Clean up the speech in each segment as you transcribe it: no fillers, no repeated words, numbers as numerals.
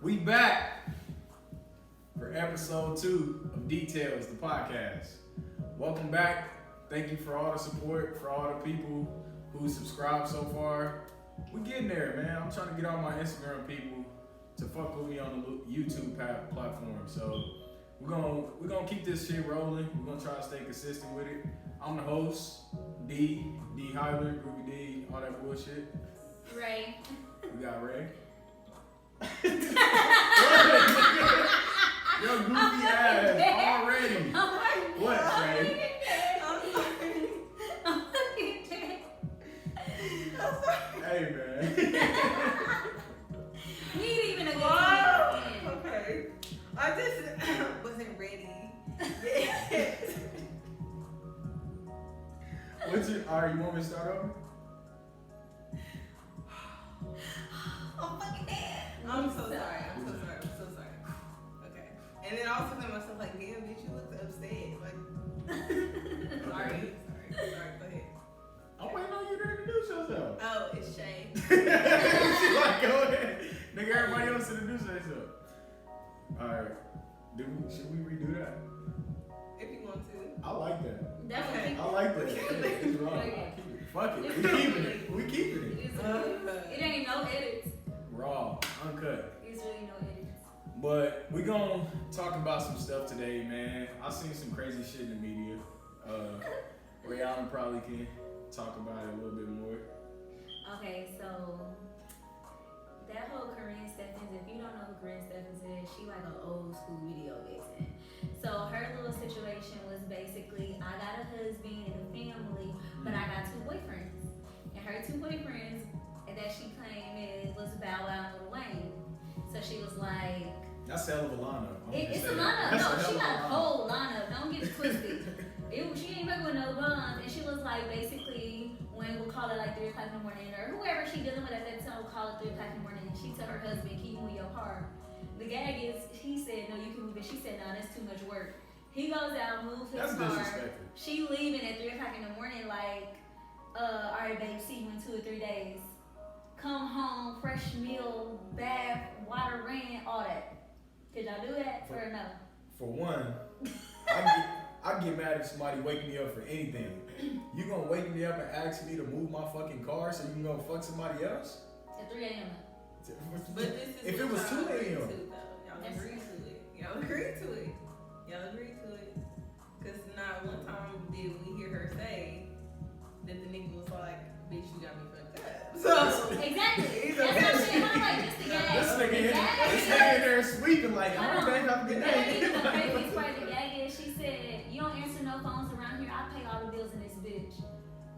We back for episode 2 of DeeTales, the podcast. Welcome back. Thank you for all the support, for all the people who subscribed so far. We getting there, man. I'm trying to get all my Instagram people to fuck with me on the YouTube platform. So we're gonna keep this shit rolling. We're gonna try to stay consistent with it. I'm the host, D Hyler, Groovy D, all that bullshit. Rae. We got Rae. Yo, goofy ass already. What, Rae? Hey, man. We ain't even a good Okay. I just wasn't ready. Alright, you want me to start over? I'm fucking dead. I'm so sorry. Okay. And then I also think to myself, like, damn, bitch, you look upset. Like, sorry. Go ahead. I'm waiting on you to introduce yourself. Oh, it's Shae. She's like, go ahead. Nigga, everybody else introduce themselves. Alright. Should we redo that? If you want to. I like that. That's Okay. I like that. It's wrong. Fuck it. We keeping it. It ain't no edits. Raw. Uncut. It's really no edits. But we gonna talk about some stuff today, man. I seen some crazy shit in the media. Rae Allen probably can talk about it a little bit more. Okay, so that whole Corinne Stephens, if you don't know who Corinne Stephens is, she like an old school video vixen. So her little situation was basically, I got a husband and a family, but I got 2 boyfriends. And her 2 boyfriends that she claimed was Bow Wow and Lil Wayne. So she was like, That's a hell of a lineup. it's a lineup. No, she got a whole lineup. Don't get it twisted. She ain't fucking with no buns. And she was like, basically, when we'll call it like 3 o'clock in the morning, or whoever she dealing with at that time will call it 3 o'clock in the morning, and she tell her husband, keep moving your car. The gag is, he said, no, you can move it. She said, no, that's too much work. He goes out, moves his car. She leaving at 3 o'clock in the morning, like, all right, babe, see you in 2 or 3 days. Come home, fresh meal, bath, water, ran, all that. Did y'all do that or no? For one, I get mad if somebody wake me up for anything. You gonna wake me up and ask me to move my fucking car so you can go fuck somebody else? At 3 a.m. But this is if it was 2 a.m. Y'all agreed to it. Because not one time did we hear her say that the nigga was like, bitch, you got me fucked up. So Exactly. That's what shit. I'm like, this the gag. This nigga in there sweeping like, alright, babe, have a good day. The craziest part of the gag is she said, you don't answer no phones around here. I pay all the bills in this bitch.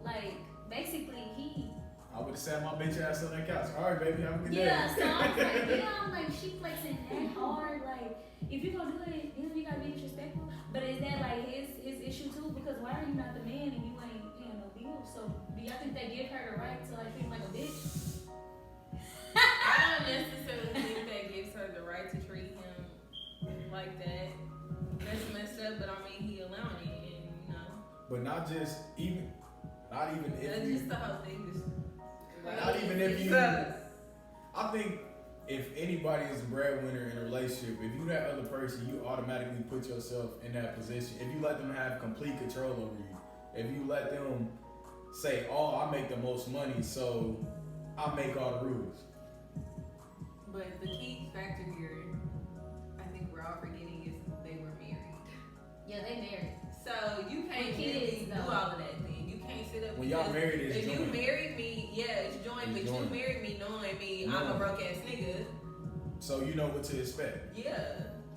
Like, basically, I would have sat my bitch ass on that couch. Alright, baby, have a good day. Yeah, so I'm like, she flexing that hard. Like, if you gonna do it, then you gotta be disrespectful. But is that like his issue too? Because why are you not the man and you ain't paying no bills? So do y'all think they give her the right to like treat him like a bitch? I don't necessarily think that gives her the right to treat him like that. That's messed up, but I mean, he allowing it, and you know. But not even if that's you. just the whole thing. Not even if you. I think if anybody is a breadwinner in a relationship, if you that other person, you automatically put yourself in that position. If you let them have complete control over you, if you let them say, "Oh, I make the most money, so I make all the rules." But the key factor here, I think we're all forgetting, is they were married. Yeah, they married. So you can't With really kids, do though. all of that then. You can't sit up When y'all married, it's if joint. you married me, yeah, it's joint, It's but joint. you married me knowing me, No. I'm a broke ass nigga. So you know what to expect. Yeah.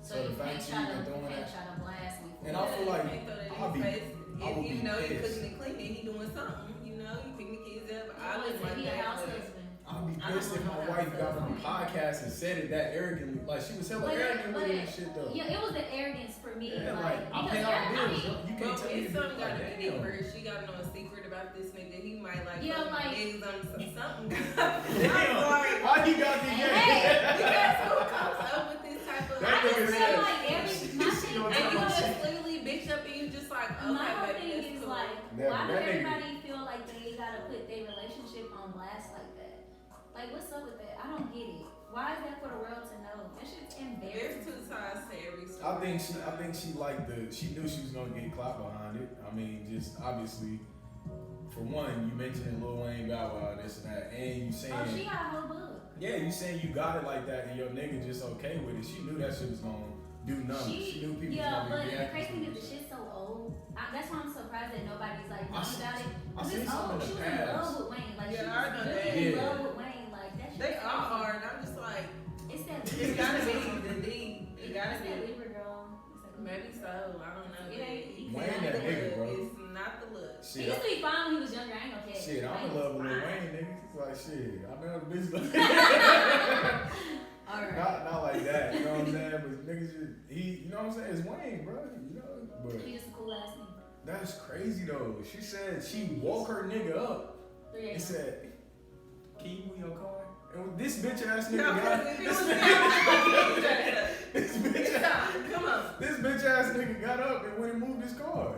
So So you the fact can't you try even to throwing that. try to blast me. And I feel like you can't throw that I'll in be- his face. I would Even be though he's pissed. cooking and cleaning, he doing something. You know, he picking the kids up. I I wouldn't like he a that. house but- husband. I'd be I pissed don't if my know wife that got on stuff. the podcast and said it that arrogantly. Like she was hella But- arrogant with but- it and shit though. Yeah, it was the arrogance for me. Yeah, like, I because pay all the everybody- bills. You can't Well, tell me his to son be got to like, be damn. deeper. She got to know a secret about this nigga. He might like Yeah, put like- eggs on something. Damn. Sorry. Why you got the Because who comes up with this type of? That I just nigga feel said- like my She thing, gonna And talk you about just shit. literally bitch up and you just like, okay, my whole baby, thing that's is cool. like, Never. why does That nigga- everybody feel like they gotta put their relationship on blast like that? Like, what's up with that? I don't get it. Why is that for the world to know? That There's two sides to every story. I think she liked she knew she was gonna get clout behind it. I mean, just obviously, for one, you mentioned Lil Wayne, Bow Wow, this and that, and you saying. Oh, she got a whole book. Yeah, you saying you got it like that, and your nigga just okay with it. She knew that shit was gonna do numbers. She knew people was but gonna be the crazy thing reacting is to the shit's so old. That's why I'm surprised that nobody's like I talking about it. I seen It's some old. in She the was in love past. with Wayne. Like, Yeah, she I know was that. really in Yeah. love with Wayne. Like, that shit. They all are, and I'm just like, It's that it's gotta be the D. It gotta It's that be. Libra girl. It's that Libra. Maybe so. I don't know. It ain't- Wayne not that the nigga, look. bro. It's not the look. He Shit, used to be fine when he was younger. I ain't gonna care. shit, I'm in love with Lil Wayne, nigga. It's like shit. I know the bitch like Alright. not like that, you know what I'm saying? But niggas just you know what I'm saying? It's Wayne, bro. You know, but He just a cool ass nigga. that's crazy though. She said she woke her nigga up and said, "Can you move your car?" And this bitch ass nigga got this bitch ass nigga got up and went and moved his car.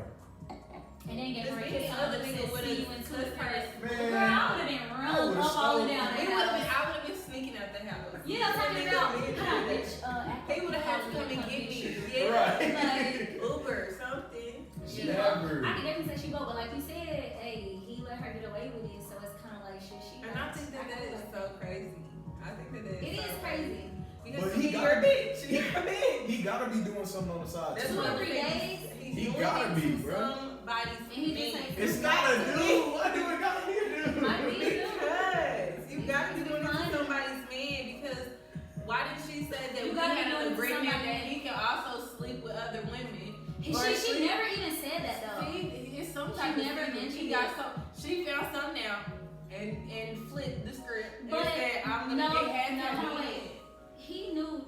And then gave Does her a any kiss other on the nigga lips, would've see you into the cussed purse. her? Man, Girl, I would've been I run would've up all the stole- down I that would house. have been sneaking out the house. Yeah, I'm talking about, bitch, He would have had to come and get me. Yeah, Right. like Uber or something. She You know? Never. I can definitely say she woke, but like you said, hey, he let her get away with it, so it's kind of like shit. She. And I think that is so crazy. I think that It is is so crazy. Because But he he your gotta- bitch. He your bitch. He gotta be doing something on the side That's too. what I'm 3 saying. days? He's He doing gotta it be, to bro. somebody's And he just man. like- It's not a dude. Why do it gotta be a dude? Might be a dude. Because you gotta be doing it to Fine. somebody's man because why did she say that You we gotta had do it an to agreement somebody. that he can also sleep with other women? She never even said that though. See, it's some She type of never secret. mentioned She got it. some. She found something out and flipped the script But and said, "I'm gonna get half no, that wait. He knew.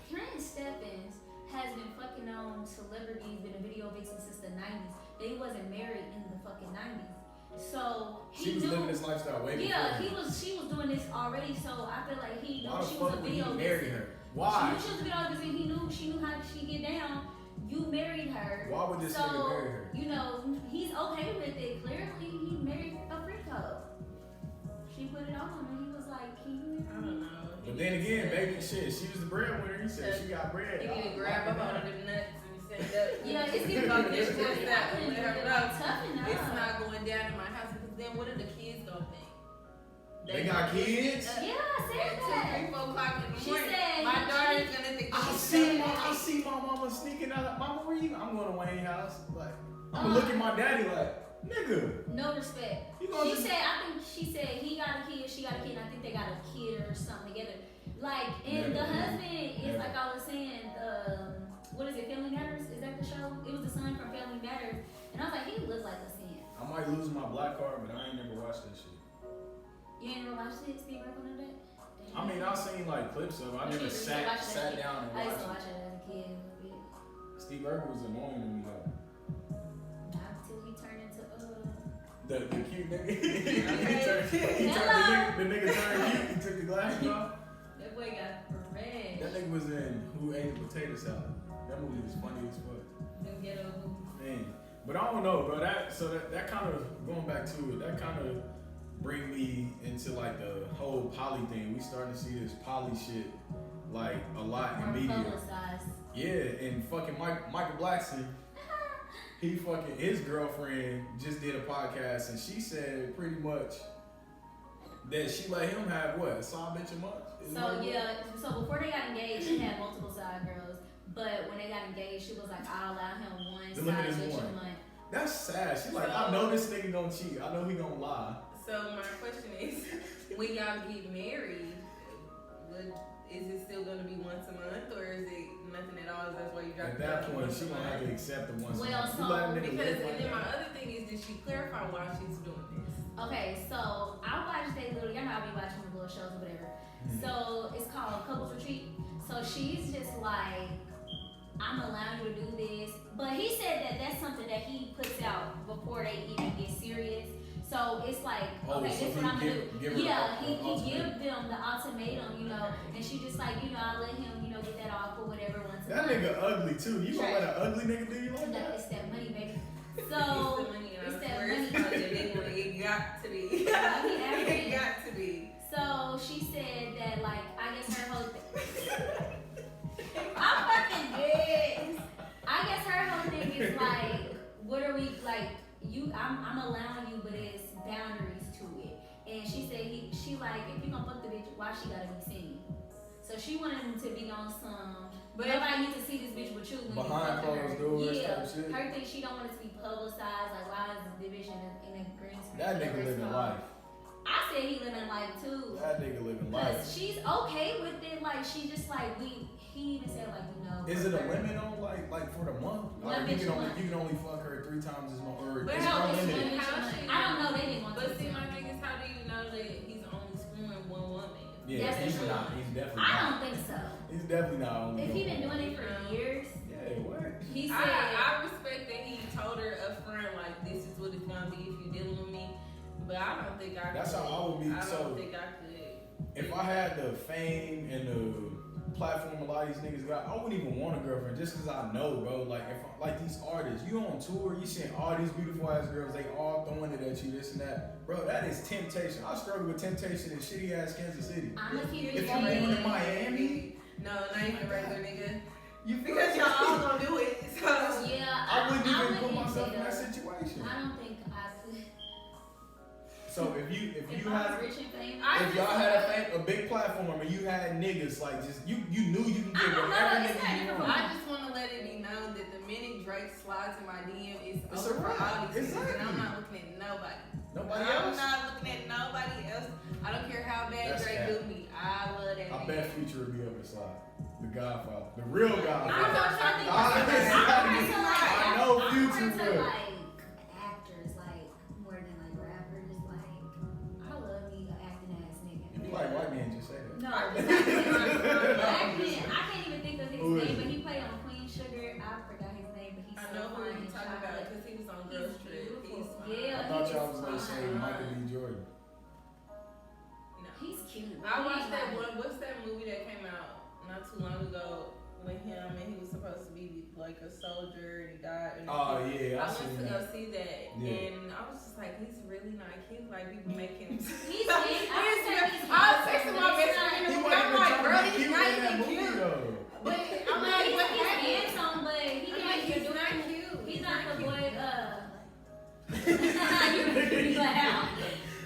Trent Stephens has been fucking on celebrities, been a video vixen since the 90s. They wasn't married in the fucking 90s. So She he was knew. living this lifestyle way before. Yeah, him. she was doing this already, so I feel like he knew Why the she was a fuck would he video marry vixen. her? Why? She was a video vixen. She knew how she get down. You married her. Why would this so, nigga marry her? You know, he's okay with it. Clearly, he married a freak hoe. She put it on him, and he was like, "Can you I marry don't me?" know. But then again, baby, shit, she was the breadwinner. He said she got bread. He need to grab up on them nuts and stand up. Yeah, it's Fuck different. this shit out and let her know. Toughen up. It's not going down in my house because then what are the kids gonna think? They got kids? Yeah, I said At 2, that. 3, 4 o'clock in the She morning. said My he- daughter's gonna think I see my mama sneaking out. Mama, where you? I'm going to Wayne's house. Like, I'm gonna look at my daddy like, nigga. No respect. You gonna just- She said he got a kid, she got a kid, and I think they got a kid or something together. Like, and the Never. husband is Never. like I was saying, what is it, Family Matters? Is that the show? It was the son from Family Matters. And I was like, he looked like a sin. I might lose my black card, but I ain't never watched that shit. You ain't never watched it, Steve Urkel and that? I mean, I've seen like clips of it. I You never should watch that sat shit. down and I used to watched watch it as a kid. it. Steve Urkel was annoying to me though. Not until he turned into The cute nigga. the nigga turned cute. He took the glasses off. that boy got red. That nigga was in Who Ate the Potato Salad. That movie was funny as fuck. Them ghetto movies. Man, but I don't know, bro. That kind of going back to it. That kind of bring me into like the whole poly thing. We starting to see this poly shit like a lot in More media. publicized. Yeah, and fucking Michael Blackson. He fucking his girlfriend just did a podcast and she said pretty much that she let him have what, a side bitch a month. Isn't So that yeah, so before they got engaged, she had multiple side girls. But when they got engaged, she was like, "I'll allow him one The limit side is bitch one. a month." That's sad. She like, I know this nigga gonna cheat. I know he gonna lie. So my question is, when y'all get married, is it still gonna be once a month or is it nothing at all? Is that why you drop At it that down point, once she a gonna have month? to accept the once. Well, a month. so- You let a nigga Because live and like then my that. other thing is, did she clarify why she's doing this? Okay, so I watched they little, y'all know I be watching the little shows or whatever. Mhm. So it's called Couples Retreat. So she's just like, I'm allowing you to do this. But he said that that's something that he puts out before they even get serious. So it's like, Oh, okay, so this is he what I'm gonna give- do. give her Yeah, a- he a ultimatum. give them the ultimatum, you know, and she just like, you know, I let him, you know, get that off or whatever once a That month. nigga ugly too. You gonna let an ugly nigga do you like That- that? It's that money, baby. It's So the money, and I it's that swear money. it's not that anyway. It got to be. Yeah, he African. It got to be. So she said that like I guess her whole thing. I'm allowing you, but it's boundaries to it. And she said she like, if you gonna fuck the bitch, why she gotta be seen? So she wanted him to be on some. But nobody needs to see this bitch with you when behind closed doors type shit. Her thing, she don't want it to be publicized. Like, why is the division in a green screen? That nigga living life. I said he living life too. That nigga living life. Cause she's okay with it. Like, she just like he even said like, you know. Is it a limit on like for the month? Like you can only fuck her 3 times as much. Or but it's unlimited. I don't know. They didn't want to. But see, my thing is, how do you know that he's only screwing one woman? Yeah, he's not. He's definitely not. I don't think so. He's definitely not only. If he been doing it for years. Yeah, what? He said. I respect that he told her up front, like, this is what it's gonna be if you dealing with me. But I don't think I could. That's how I would be. I don't think I could. If I had the fame and the platform a lot of these niggas got, I wouldn't even want a girlfriend just because I know, bro. Like, like these artists, you on tour, you seeing all these beautiful ass girls, they all throwing it at you, this and that. Bro, that is temptation. I struggle with temptation in shitty ass Kansas City. I'm gonna keep it if you're going to Miami, no, not even a regular nigga. Because y'all all gonna do it. So yeah, I wouldn't even put myself in that situation. I don't think I could. So if y'all had a big platform and you had niggas like just you knew you can get whatever nigga you want. I just want to let it be known that the minute Drake slides in my DM, it's over for wrap. all these Exactly. niggas, and I'm not looking at nobody. Nobody I'm else? not looking at nobody else. I don't care how bad That's Drake cap. do me. I love that. I nigga. bet Future would be up his side. The Godfather. The real Godfather. I'm not trying to I know Future I'm will. like actors, like more than like rappers. Like I love me an acting ass nigga. If you like white men, just say that. No, I can't even think of his name, but he played on Queen Sugar. I forgot his name, but he's I so know who fine you're and talking about chocolate. because he was on Girls Trip. Beautiful. He's Yeah, I thought he y'all is was gonna say fine. Michael B. Jordan. No. He's cute. I watched that one. What's that movie that came out not too long ago with him and he was supposed to be like a soldier and he died. And Oh yeah, I I went seen to go that. see that and I was just like, he's really not cute. Like people make him. He's I was texting my best friend He and wasn't I'm even like, trying bro, to be he's cute not in that even movie cute. though. But I'm Like, like, what he's happened? handsome, but he I'm like, ain't he's doing not cute. He's not the boy. You really laugh.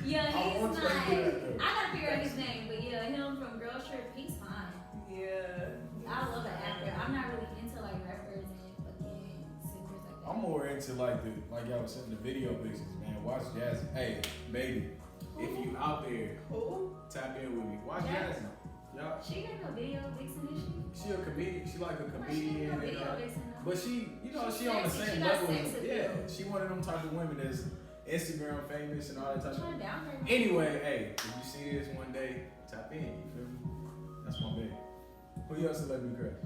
Yeah, he's want not. you to do that, though. I gotta figure out his name, but yeah, him from Girls Trip, he's fine. Yeah. I love an actor. I'm not really into like rappers and fucking singers like that. I'm more into like y'all was saying the video pictures, man. Watch Jazzy. Hey, baby, if you out there, Who? tap in with me. Watch Jazzy. Jazzy. Y'all, She got no video vixen, is she? she a comedian. She like a Like, she comedian, ain't no and, video vixen. though. but she, you know, She's she on the sexy. same She got level. sex as- appeal. Yeah, she one of them type of women that's Instagram famous and all that type I'm of. trying to down her. Anyway, hey, if you see this one day, tap in. You feel me? That's my baby. Who else let me crush?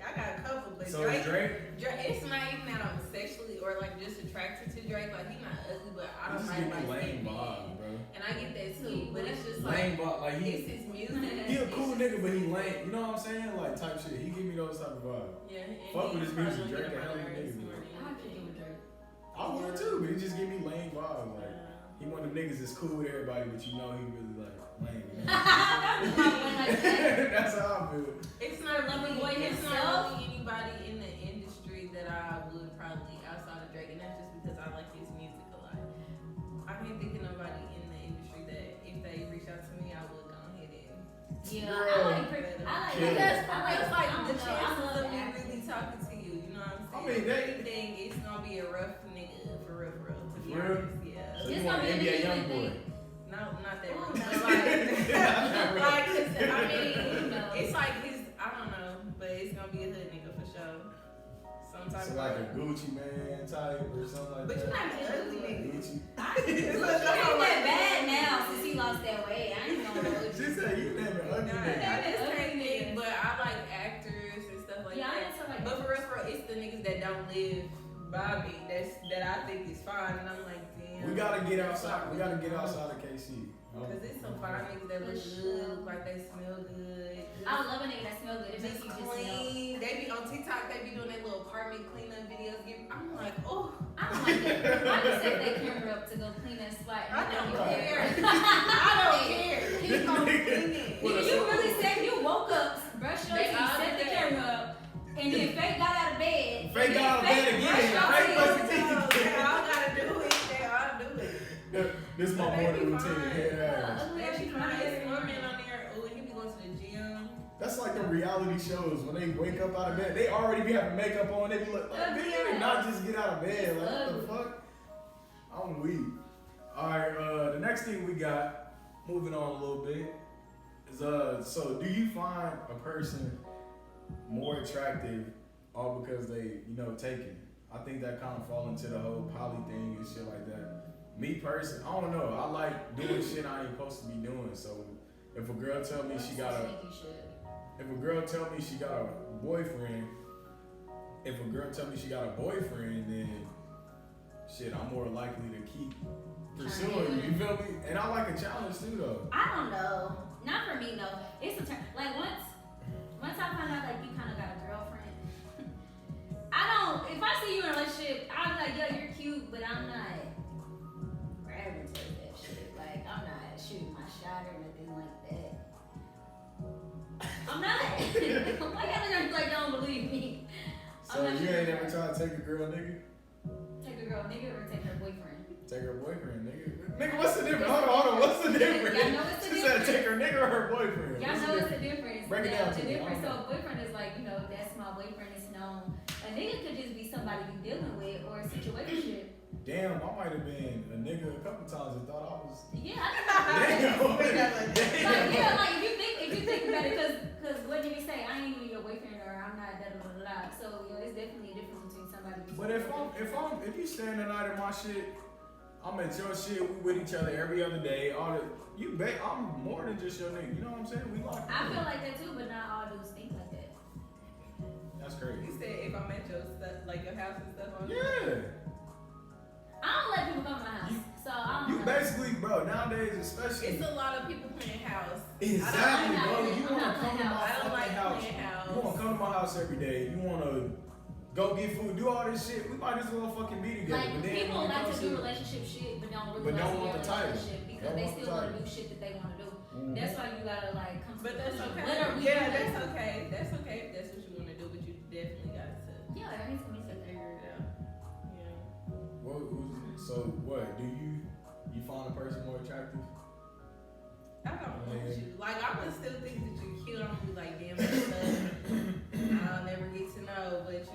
I got a couple, but So is Drake. It's not even that I'm sexually or like just attracted to Drake. Like he's not ugly, but I He don't just like give me my lame skin. vibes, bro. And I get that too, but it's just Lame like vibe, like it's his music. he a cool nigga, but he lame. You know what I'm saying? Like type shit. He give me those type of vibes. Yeah, and Fuck with he's his music, probably Drake one a hell of a of my nigga, this bro. morning. I could do with Drake. I would too, but he just give me lame vibes. Like he one of them niggas that's cool with everybody, but you know he really like lame. You know? That's my boy like that. That's how I feel. It's not Loving boy really, it's himself. not really anybody in the industry that I would probably outside of Drake, and that's just because I like his music a lot. I can't think of nobody in the industry that if they reach out to me, I would go ahead and. Yeah, Girl. I like Yeah. Because I it's like I the don't know, I chances love of me actors. really talking to you, you know what I'm I saying? mean, they- Anything, it's gonna be a rough nigga for real, to be For real? honest, yeah. So It's you want gonna an be a NBA nigga young that boy? No, not that Ooh, rough. no. But like, 'cause, I mean, No. it's like his, I don't know, but it's gonna be a hood nigga for sure. Some type So of like a Gucci man type or something like But that. you're not an ugly nigga. Gucci. He ain't that bad now since he lost that weight. I ain't gonna hold She you. said you name it ugly Nah, nigga. I just Ugly can't think, niggas. but I like actors and stuff like Yeah, I that. ain't so like But for real, it's the niggas that don't live by me that I think is fine, and I'm like, damn. We gotta get outside. We gotta get outside of KC. Cause it's some fine niggas that look good, look like they smell good. I love a nigga that smell good. It makes Just you just smell. clean. They be on TikTok. They be doing their little apartment cleanup videos. I'm like, oh, I don't like that. I just set that camera up to go clean that spot. I don't Right. care. I don't care. He's gonna clean it. With a You really said you woke up, brushed your They teeth, all set the do that. camera up. And then Faye got out of bed. Faye got out of bed again. Faye fucking They all gotta do it. They all do it. This is my morning routine. Head ass. They be fine. There's one man on there. Oh, he be going to the gym. That's like the reality shows when they wake up out of bed. They already be having makeup on. They be like, oh, not just get out of bed. Like, what the fuck? I'm weak. All right. The next thing we got, moving on a little bit, is so do you find a person more attractive all because they, take it? I think that kind of fall into the whole poly thing and shit like that. Me personally, I don't know. I like doing shit I ain't supposed to be doing. So if a girl tell me she got a boyfriend, then shit, I'm more likely to keep pursuing. You feel me? And I like a challenge too, though. I don't know. Not for me though. It's a turn. Like once I find out like you kind of got a girlfriend, if I see you in a relationship, I'm like, yo, you're cute, but I'm not grabbing to that shit. Like I'm not shooting my shot or nothing like that. I'm not. Why y'all like don't believe me? So you ain't ever tried to take a girl, nigga? Take a girl, nigga, or take her boyfriend? Take her boyfriend, nigga. Nigga, what's the difference? Hold on. What's the difference? Y'all know what's the She difference? said take her nigga or her boyfriend. Y'all know what's the difference. Break it down to The me. difference, so a boyfriend is like, that's my boyfriend, it's known. A nigga could just be somebody you dealing with or a situationship. Damn, I might have been a nigga a couple times and thought I was. Yeah, Damn. like if you think about it, cause what did he say? I ain't even your boyfriend or I'm not da da da da. So it's definitely a difference between somebody. But if you staying the night at my shit, I'm at your shit. We with each other every other day. I'm more than just your nigga. You know what I'm saying? We locked in. I feel like that too, but not all dudes think like that. That's crazy. You said if I'm at your stuff, like your house and stuff on Yeah. I don't let people come to my house, so I don't. You know. basically, bro. Nowadays, especially. It's a lot of people playing house. Exactly, bro. You want to I'm not come to my I don't fucking like house. playing house. You want to come to my house every day. You want to go get food, do all this shit. We might as well fucking be together. Like but then people when it like comes to do relationship shit, but don't really But don't like want to the be title. relationship because Don't they want the still want to title. do shit that they want to do. Mhm. That's why you gotta like come to But that's conclusion. okay. What are we Yeah, doing? that's okay. That's okay if that's what you want to do, but you definitely got to Yeah, that needs to be said. figure it out. Yeah. So what? Do you find a person more attractive? I don't want you. Like, I would still think that you're cute. I'm gonna be like, damn, I'll never get to know. But if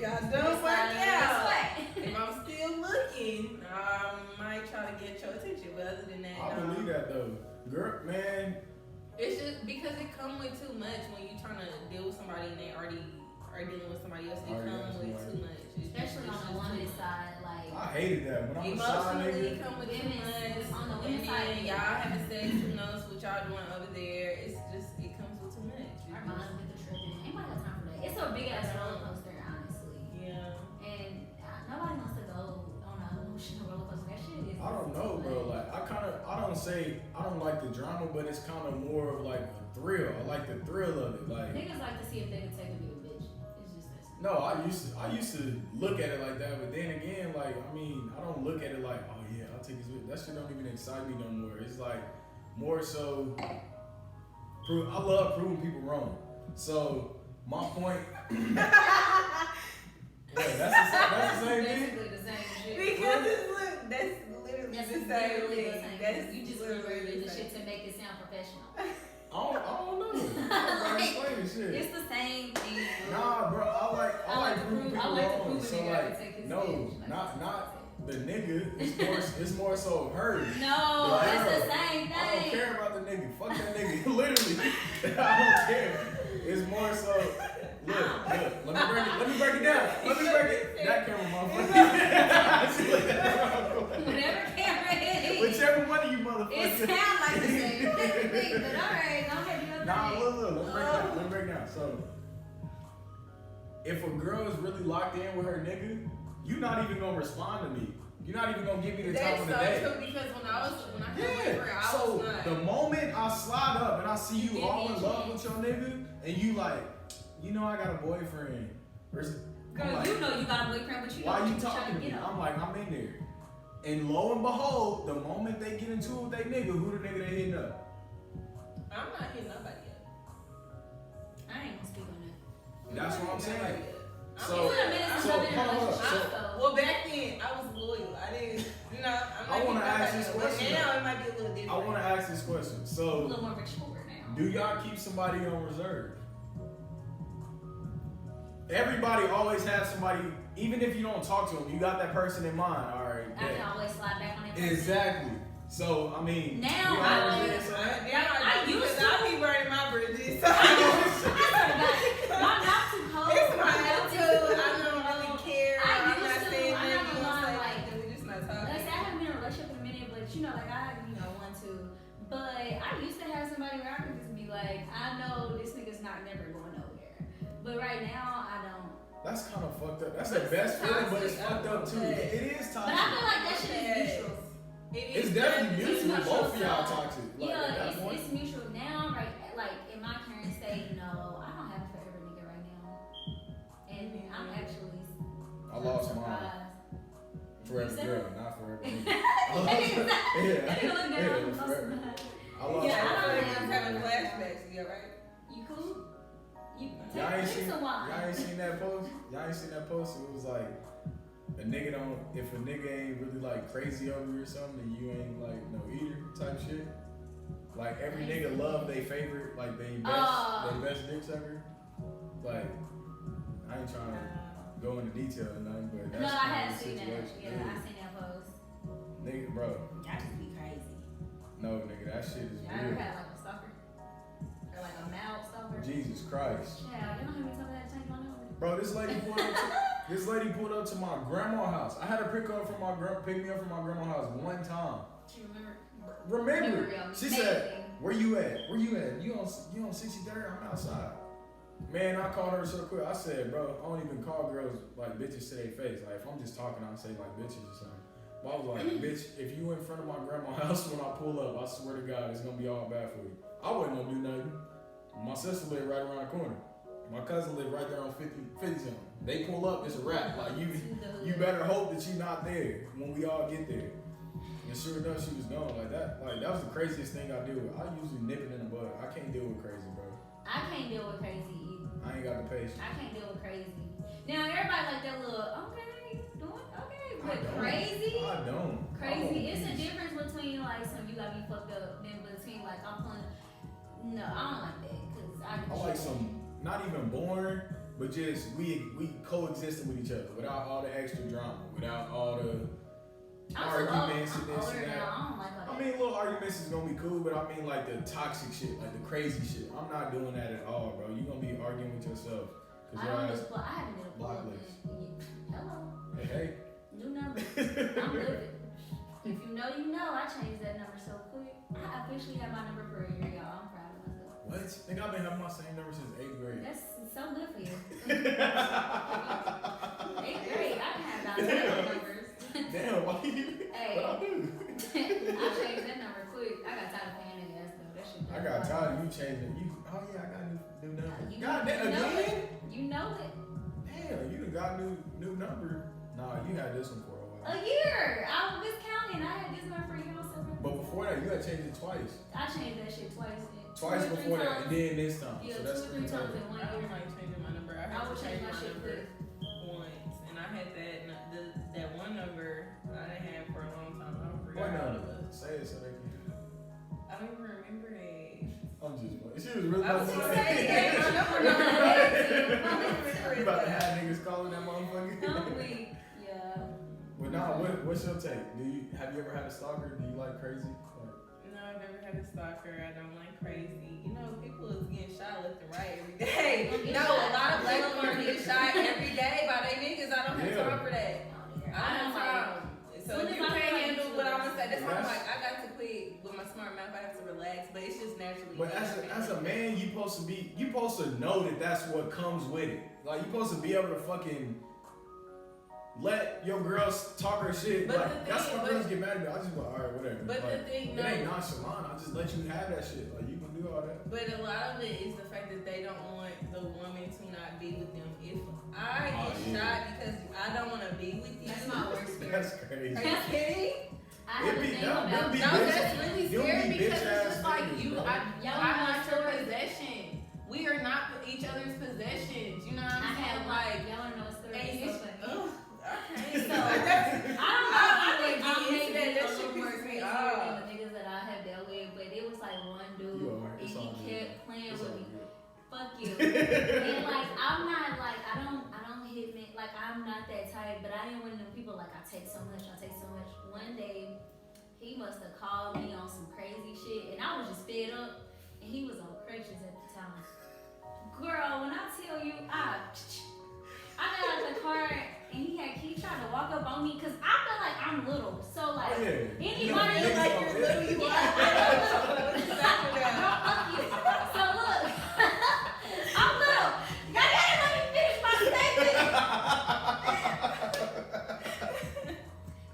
y'all don't work out, if I'm still looking, I might try to get your attention. But other than that, I believe that though, girl, man. It's just because it comes with too much when you're trying to deal with somebody and they already are dealing with somebody else. It comes with too much. Especially on the woman's side, like I hated that when I'm a side emotionally, nigga. it comes with too much. on the And women's side, then y'all having sex, who knows what y'all doing over there. It comes with too much. our minds get the tripping. Ain't nobody got time for that. It's a big ass roller coaster, honestly. Yeah. And nobody wants to go on an emotional roller coaster. That shit is. I don't know, bro. Like I don't like the drama, but it's kind of more of like a thrill. I like the thrill of it. Like Niggas like to see if they can take a nigga bitch. It's just that simple. no, I used to look at it like that, but then again, like I don't look at it like, oh yeah, I'll take his bitch. That shit don't even excite me no more. It's like more so. I love proving people wrong. So my point. Wait, that's the same thing. Basically the same shit. Because that's literally That's the same literally the thing. same. That's You just literally reworded the same. shit to make it sound professional. I don't know. I'm explaining shit. It's the same thing. Nah, bro. I like proving people I like to wrong. prove a So nigga I like, can take his no, bitch. Like, not the nigga. It's more so her. No, it's the same I don't thing. care about the nigga. Fuck that nigga. Literally, I don't care. It's more so. Look. Let me break it down. That camera, motherfucker. Whatever camera it is. Whichever one of you motherfuckers. It sounds like the same thing, but alright, go ahead, do your Nah, thing. look. Let me break it down. So, if a girl is really locked in with her nigga, you're not even gonna respond to me. You're not even gonna give me the time of the day. That's so true because when I had my friend, I So was not. the moment I slide up and I see you all in love with your nigga, and you like, I got a boyfriend. Versus, Girl, I'm like, you know you got a boyfriend, but you know why what you you talking trying to to me? get on. I'm like, I'm in there. And lo and behold, the moment they get into it with their nigga, who the nigga they hitting up? I'm not hitting nobody up. That's what I'm saying. So, well, back then I was loyal. I didn't, you know. I want to ask this question. Now it might be a little different. I want to ask this question. A So, little more mature now. do y'all keep somebody on reserve? Everybody always has somebody, even if you don't talk to them, you got that person in mind. All right. I can always slide back on it. Exactly. So, I mean, now I used to. I be burning my bridges. I'm not too cold. It's my attitude. I don't really care. I'm not not saying gonna nothing. lie, like, we just not talking. Like I said, I haven't been in a relationship in a minute, but you know, like I, want to. But I used to have somebody where I could just be like, I know this nigga's not never going nowhere. But right now, I don't. that's kind of fucked up. That's the best feeling, but it's fucked up too. It is toxic. But I feel like that shit is mutual. It's definitely mutual. Both of y'all toxic. Like, Yeah, it's mutual now, right? Like in my current state, no, I don't have a forever nigga right now, and I'm actually I lost mine. surprised. Forever girl, not forever nigga. Forever. I lost Yeah, mine. I know you're having flashbacks. You alright? You cool? Y'all ain't seen some wine. that post? Y'all ain't seen that post? It was like a nigga don't, if a nigga ain't really like crazy over you or something, then you ain't like no eater type shit. Like every nigga love they favorite, like they best dick sucker. Like I ain't trying to go into detail or nothing, but that's No, I kind of hadn't the seen that. situation. Yeah, I seen that post. Nigga, bro. Y'all just be crazy. No, nigga, that shit is Y'all ever real. had like a stalker? Or like a male stalker? Jesus Christ. Yeah, you know how many times I had to change my number? Bro, this lady pulled up to my grandma's house. I had her pick me up from my grandma's house one time. Do you remember? Remember, she said, "Where you at? Where you at? You on 63rd? I'm outside." Man, I called her so quick. I said, "Bro, I don't even call girls like bitches to their face. Like if I'm just talking, I say like bitches or something." But I was like, "Bitch, if you in front of my grandma's house when I pull up, I swear to God, it's gonna be all bad for you." I wasn't gonna do nothing. My sister lived right around the corner. My cousin lived right there on 50 something. They pull up, it's a wrap. Like you better hope that you're not there when we all get there. And sure enough, she was gone. Like that was the craziest thing I deal with. I usually nip it in the bud. I can't deal with crazy, bro. I can't deal with crazy either. I ain't got the patience. I can't deal with crazy. Now everybody like that little but crazy. I don't. Crazy. It's a difference between like some you got me fucked up than between like I'm pulling. No, I don't like that because I like some not even boring, but just we coexisting with each other without all the extra drama, without all the arguments and this and that. I don't like all that. I mean, little arguments is gonna be cool, but I mean like the toxic shit, like the crazy shit. I'm not doing that at all, bro. You gonna be arguing with yourself. I haven't been a block list. Hello. Hey. New number. I'm good. If you know, you know. I changed that number so quick. I officially have my number for a year, y'all. I'm proud of myself. What? Nigga, I've been having my same number since 8th grade. That's so good for you. 8th grade, I can have about 7 numbers. Damn, why you? Hey, What I do? I changed that number quick. I got tired of paying that ass though. That shit. I got tired of you changing. Oh yeah, I got new number. You God damn, know again? it. You know it. Damn, you done got new number. Nah, you had this one for a while. A year. I was counting. I had this number for a year also. But before that, you had changed it twice. I changed that shit twice. Twice before that, and then this time. Yeah, so that's 2 or 3 times in 1 I don't year. like changing my number. I would change my shit quick. Once, and I had that one number I didn't have for a long time. I don't forget What how number? it was. Say it so they can. I don't even remember it. I'm just playing. She was really I about was to gonna say. say my number. You about to have niggas calling that motherfucker? I'm weak. Yeah. But nah, what's your take? Have you ever had a stalker? Do you like crazy? No, I've never had a stalker. I don't like crazy. You know, people is getting shot left and right every day. No, a lot of black women are getting shot every day by their niggas. I don't have time for that. I don't have time. So if you can't handle what I'm gonna say, that's why I'm like, I got to quit with my smart mouth. I have to relax, but it's just naturally. But as a man, you supposed to know that that's what comes with it. Like you supposed to be able to fucking let your girls talk her shit. But like that's why girls get mad at me. I just go, all right, whatever. But like, the thing, it ain't nonchalant. I just let you have that shit. Like you can do all that. But a lot of it is the fact that they don't want the woman to not be with them. If I get shot because I don't want to be with you, That's my worst fear. That's crazy. Are you kidding? I have a thing about them be No, bitch- that's really them scary be because bitch it's ass just like niggas, you, bro. I'm not your possession. We are not each other's possessions. You know what I'm I saying? have Like, y'all wanna know a story? and It's you, so funny. okay. So, I I think don't know if that a shit little more pisses me crazier off. than the niggas that I have dealt with, but it was like one dude You alright, and it's he all good. kept playing It's with all me. good. Fuck you. And like I'm not like I don't hit me like I'm not that type, but I ain't one of them people like I take so much. One day he must have called me on some crazy shit and I was just fed up and he was on crutches at the time. Girl, when I tell you I got out the car and he tried to walk up on me because I feel like I'm little. So like Oh, yeah. anybody You know, like you're little, you are. Exactly that. Girl, fuck you. So look, I'm little. Y'all gotta let me finish my statement. Y'all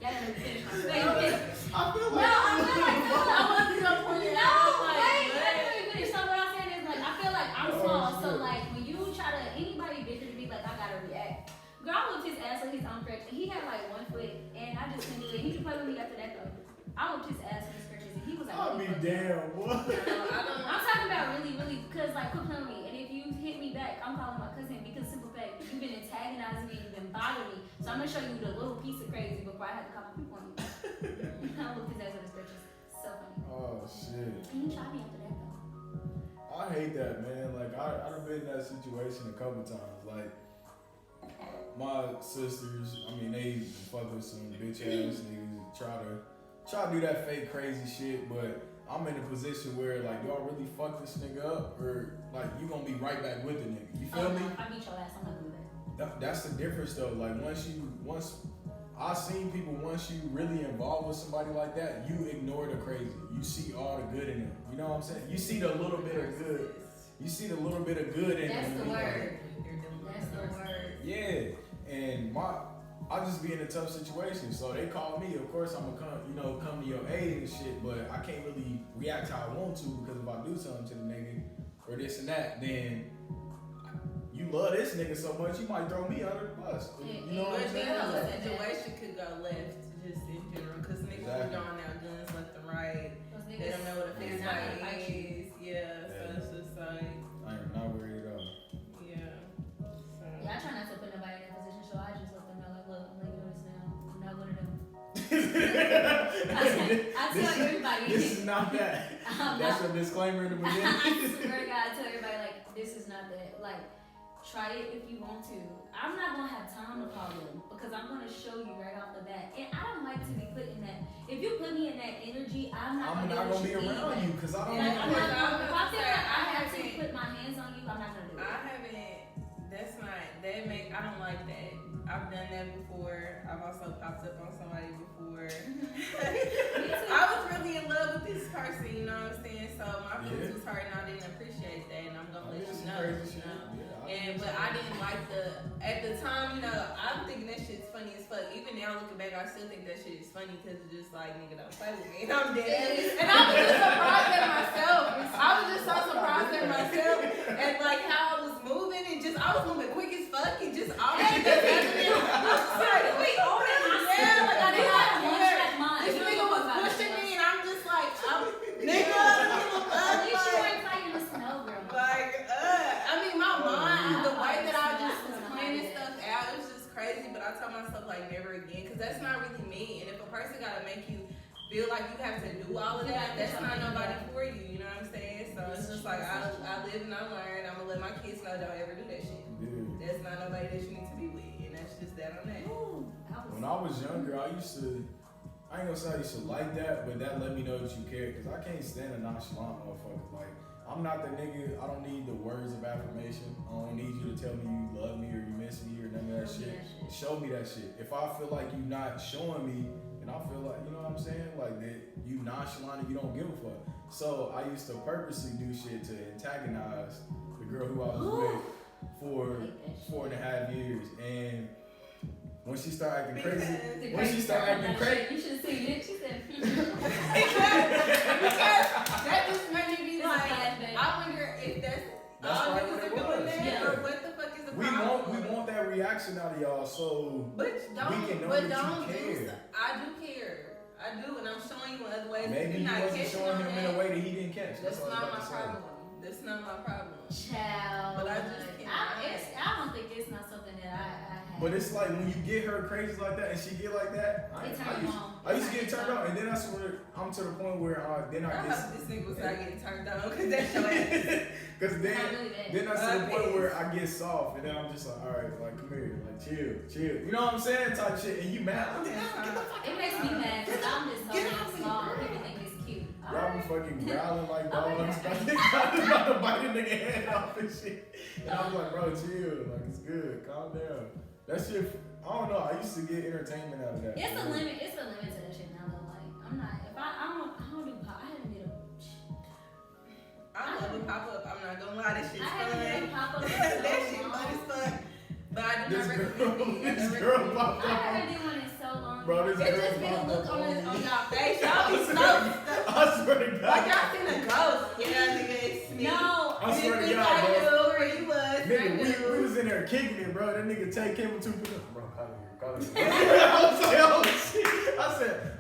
gotta let me finish my statement. I feel No, like I feel like I wasn't gonna point it no, out. Like, wait, what? let me finish. So what I'm saying is like I feel like I'm small. So like when you try to anybody bigger to me, like I gotta react. Girl, I whipped his ass with his own crutch. He had like 1 foot, and I just couldn't do it. He could play with me after that though. I whipped his ass with his crutches, and he was like, I'll be fucked up. damn, boy. I'm talking about really, because like quit playing with me. And if you hit me back, I'm calling my cousin because simple fact, you've been antagonizing me, you've been bothering me. So I'm gonna show you the little piece of crazy before I have to call my people on you. I whipped his ass with his crutches. So funny. Oh shit. And he tried me after that though. I hate that, man. Like I've been in that situation a couple times. Like my sisters, I mean, they fuck with some bitch ass niggas, try to do that fake crazy shit, but I'm in a position where like, do I really fuck this nigga up, or like you gonna be right back with the nigga? You feel me? I beat your ass. I'm not doing that. That's the difference though. Like once I've seen people, once you really involved with somebody like that, you ignore the crazy. You see all the good in them. You know what I'm saying? You see the little bit of good. You see the little bit of good in That's them. the you know? word. That's the word. Yeah, and I just be in a tough situation, so they call me. Of course, I'm gonna come to your aid and shit, but I can't really react how I want to because if I do something to the nigga or this and that, then you love this nigga so much, you might throw me under the bus. You know what I'm But then saying? the situation could go left, just in general, because niggas be throwing out guns left and right. They don't know what a fist fight is. Yeah, so it's just like. I am not worried at all. Yeah. So. Yeah, I try not to put nobody in that position, so I just let them know, like, look, I'm letting you know this now. I'm not one of them. I tell everybody. This is not that. That's a disclaimer in the beginning. I swear to God, I tell everybody, like, this is not that. Like, try it if you want to. I'm not going to have time to call them because I'm going to show you right off the bat. And I don't like to be put in that. If you put me in that energy, I'm not going to be around you because I don't like, know. if I feel like I have to put my hands on you, I'm not going to do it. I haven't. That's not. I don't like that. I've done that before. I've also popped up on somebody before. I was really in love with this person, you know what I'm saying? So my feelings was hurt and I didn't appreciate that, and I'm gonna let you know. You know? But I didn't like at the time, you know, I'm thinking that shit's funny as fuck. Even now looking back, I still think that shit is funny because it's just like, nigga, don't play with me. And I'm dead. And I was just surprised at myself. I was just so surprised at myself and like how I was moving and just, I was moving quick as fuck and just all the shit that's happening. Sorry, wait, hold it. Yeah, like I didn't have to care. This nigga was pushing me and I'm just like, nigga, I don't give a fuck. At least you ain't fighting the snow, girl. Like, I mean, my mind, the way that I just was planning stuff out, it was just crazy. But I told myself, like, never again, because that's not really me. And if a person gotta make you feel like you have to do all of that, that's not nobody for you. You know what I'm saying? So it's just like, I live and I learn. I'm gonna let my kids know, don't ever do that shit. That's not nobody that you need to be with. And that's just that on that. When I was younger, I ain't gonna say I used to like that, but that let me know that you care, because I can't stand a nonchalant motherfucker. Like, I'm not the nigga, I don't need the words of affirmation. I don't need you to tell me you love me or you miss me or none of that shit. Show me that shit. If I feel like you not showing me, and I feel like, you know what I'm saying? Like that you nonchalant and you don't give a fuck. So I used to purposely do shit to antagonize the girl who I was with for 4.5 years. And when she started acting crazy, You should have seen it. She said, because that just made me be like, I wonder if that's all right, niggas are what it doing was. that, Yeah. or what the fuck is the problem? We want that reaction out of y'all, so But we don't, can know but that don't you care. do. I do care. I do, and I'm showing you in other ways. Maybe You're you not wasn't catching showing on him in that. a way that he didn't catch. That's all I not got my to say. problem. That's not my problem. Child. But I just I don't think it's not something that I have. But it's like when you get her crazy like that and she get like that, I used to get turned on, and then I swear I'm to the point where then I hope this nigga was not getting turned on because that's your ass. Because then I to the point where I get soft, and then I'm just like, all right, like come here, like chill. You know what I'm saying? Type shit, and you mad? It makes me mad because I'm just so small. People think it's cute. Y'all be fucking growling like dogs. About to bite a nigga head off and shit. And I'm like, bro, chill. Like, it's good. Calm down. That shit, I don't know. I used to get entertainment out of that. It's a limit. It's a limit to that shit now, though. Like, I'm not. If I don't do pop. I haven't did a. I love a pop up. I'm not gonna lie. That shit's I fun. haven't did a pop up. That shit fun as fuck. But I do not recommend it. This girl popped I up. haven't did one in so long. Bro, this It girl just be the popped look up on me. y'all face. Y'all be slow. I swear to Like God. y'all seen a ghost. Yeah, nigga, it's me. No. I swear to You God, think I bro. knew where you was. Nigga, we was in there kicking it, bro. That nigga take him to bro, call here. I was like, oh shit.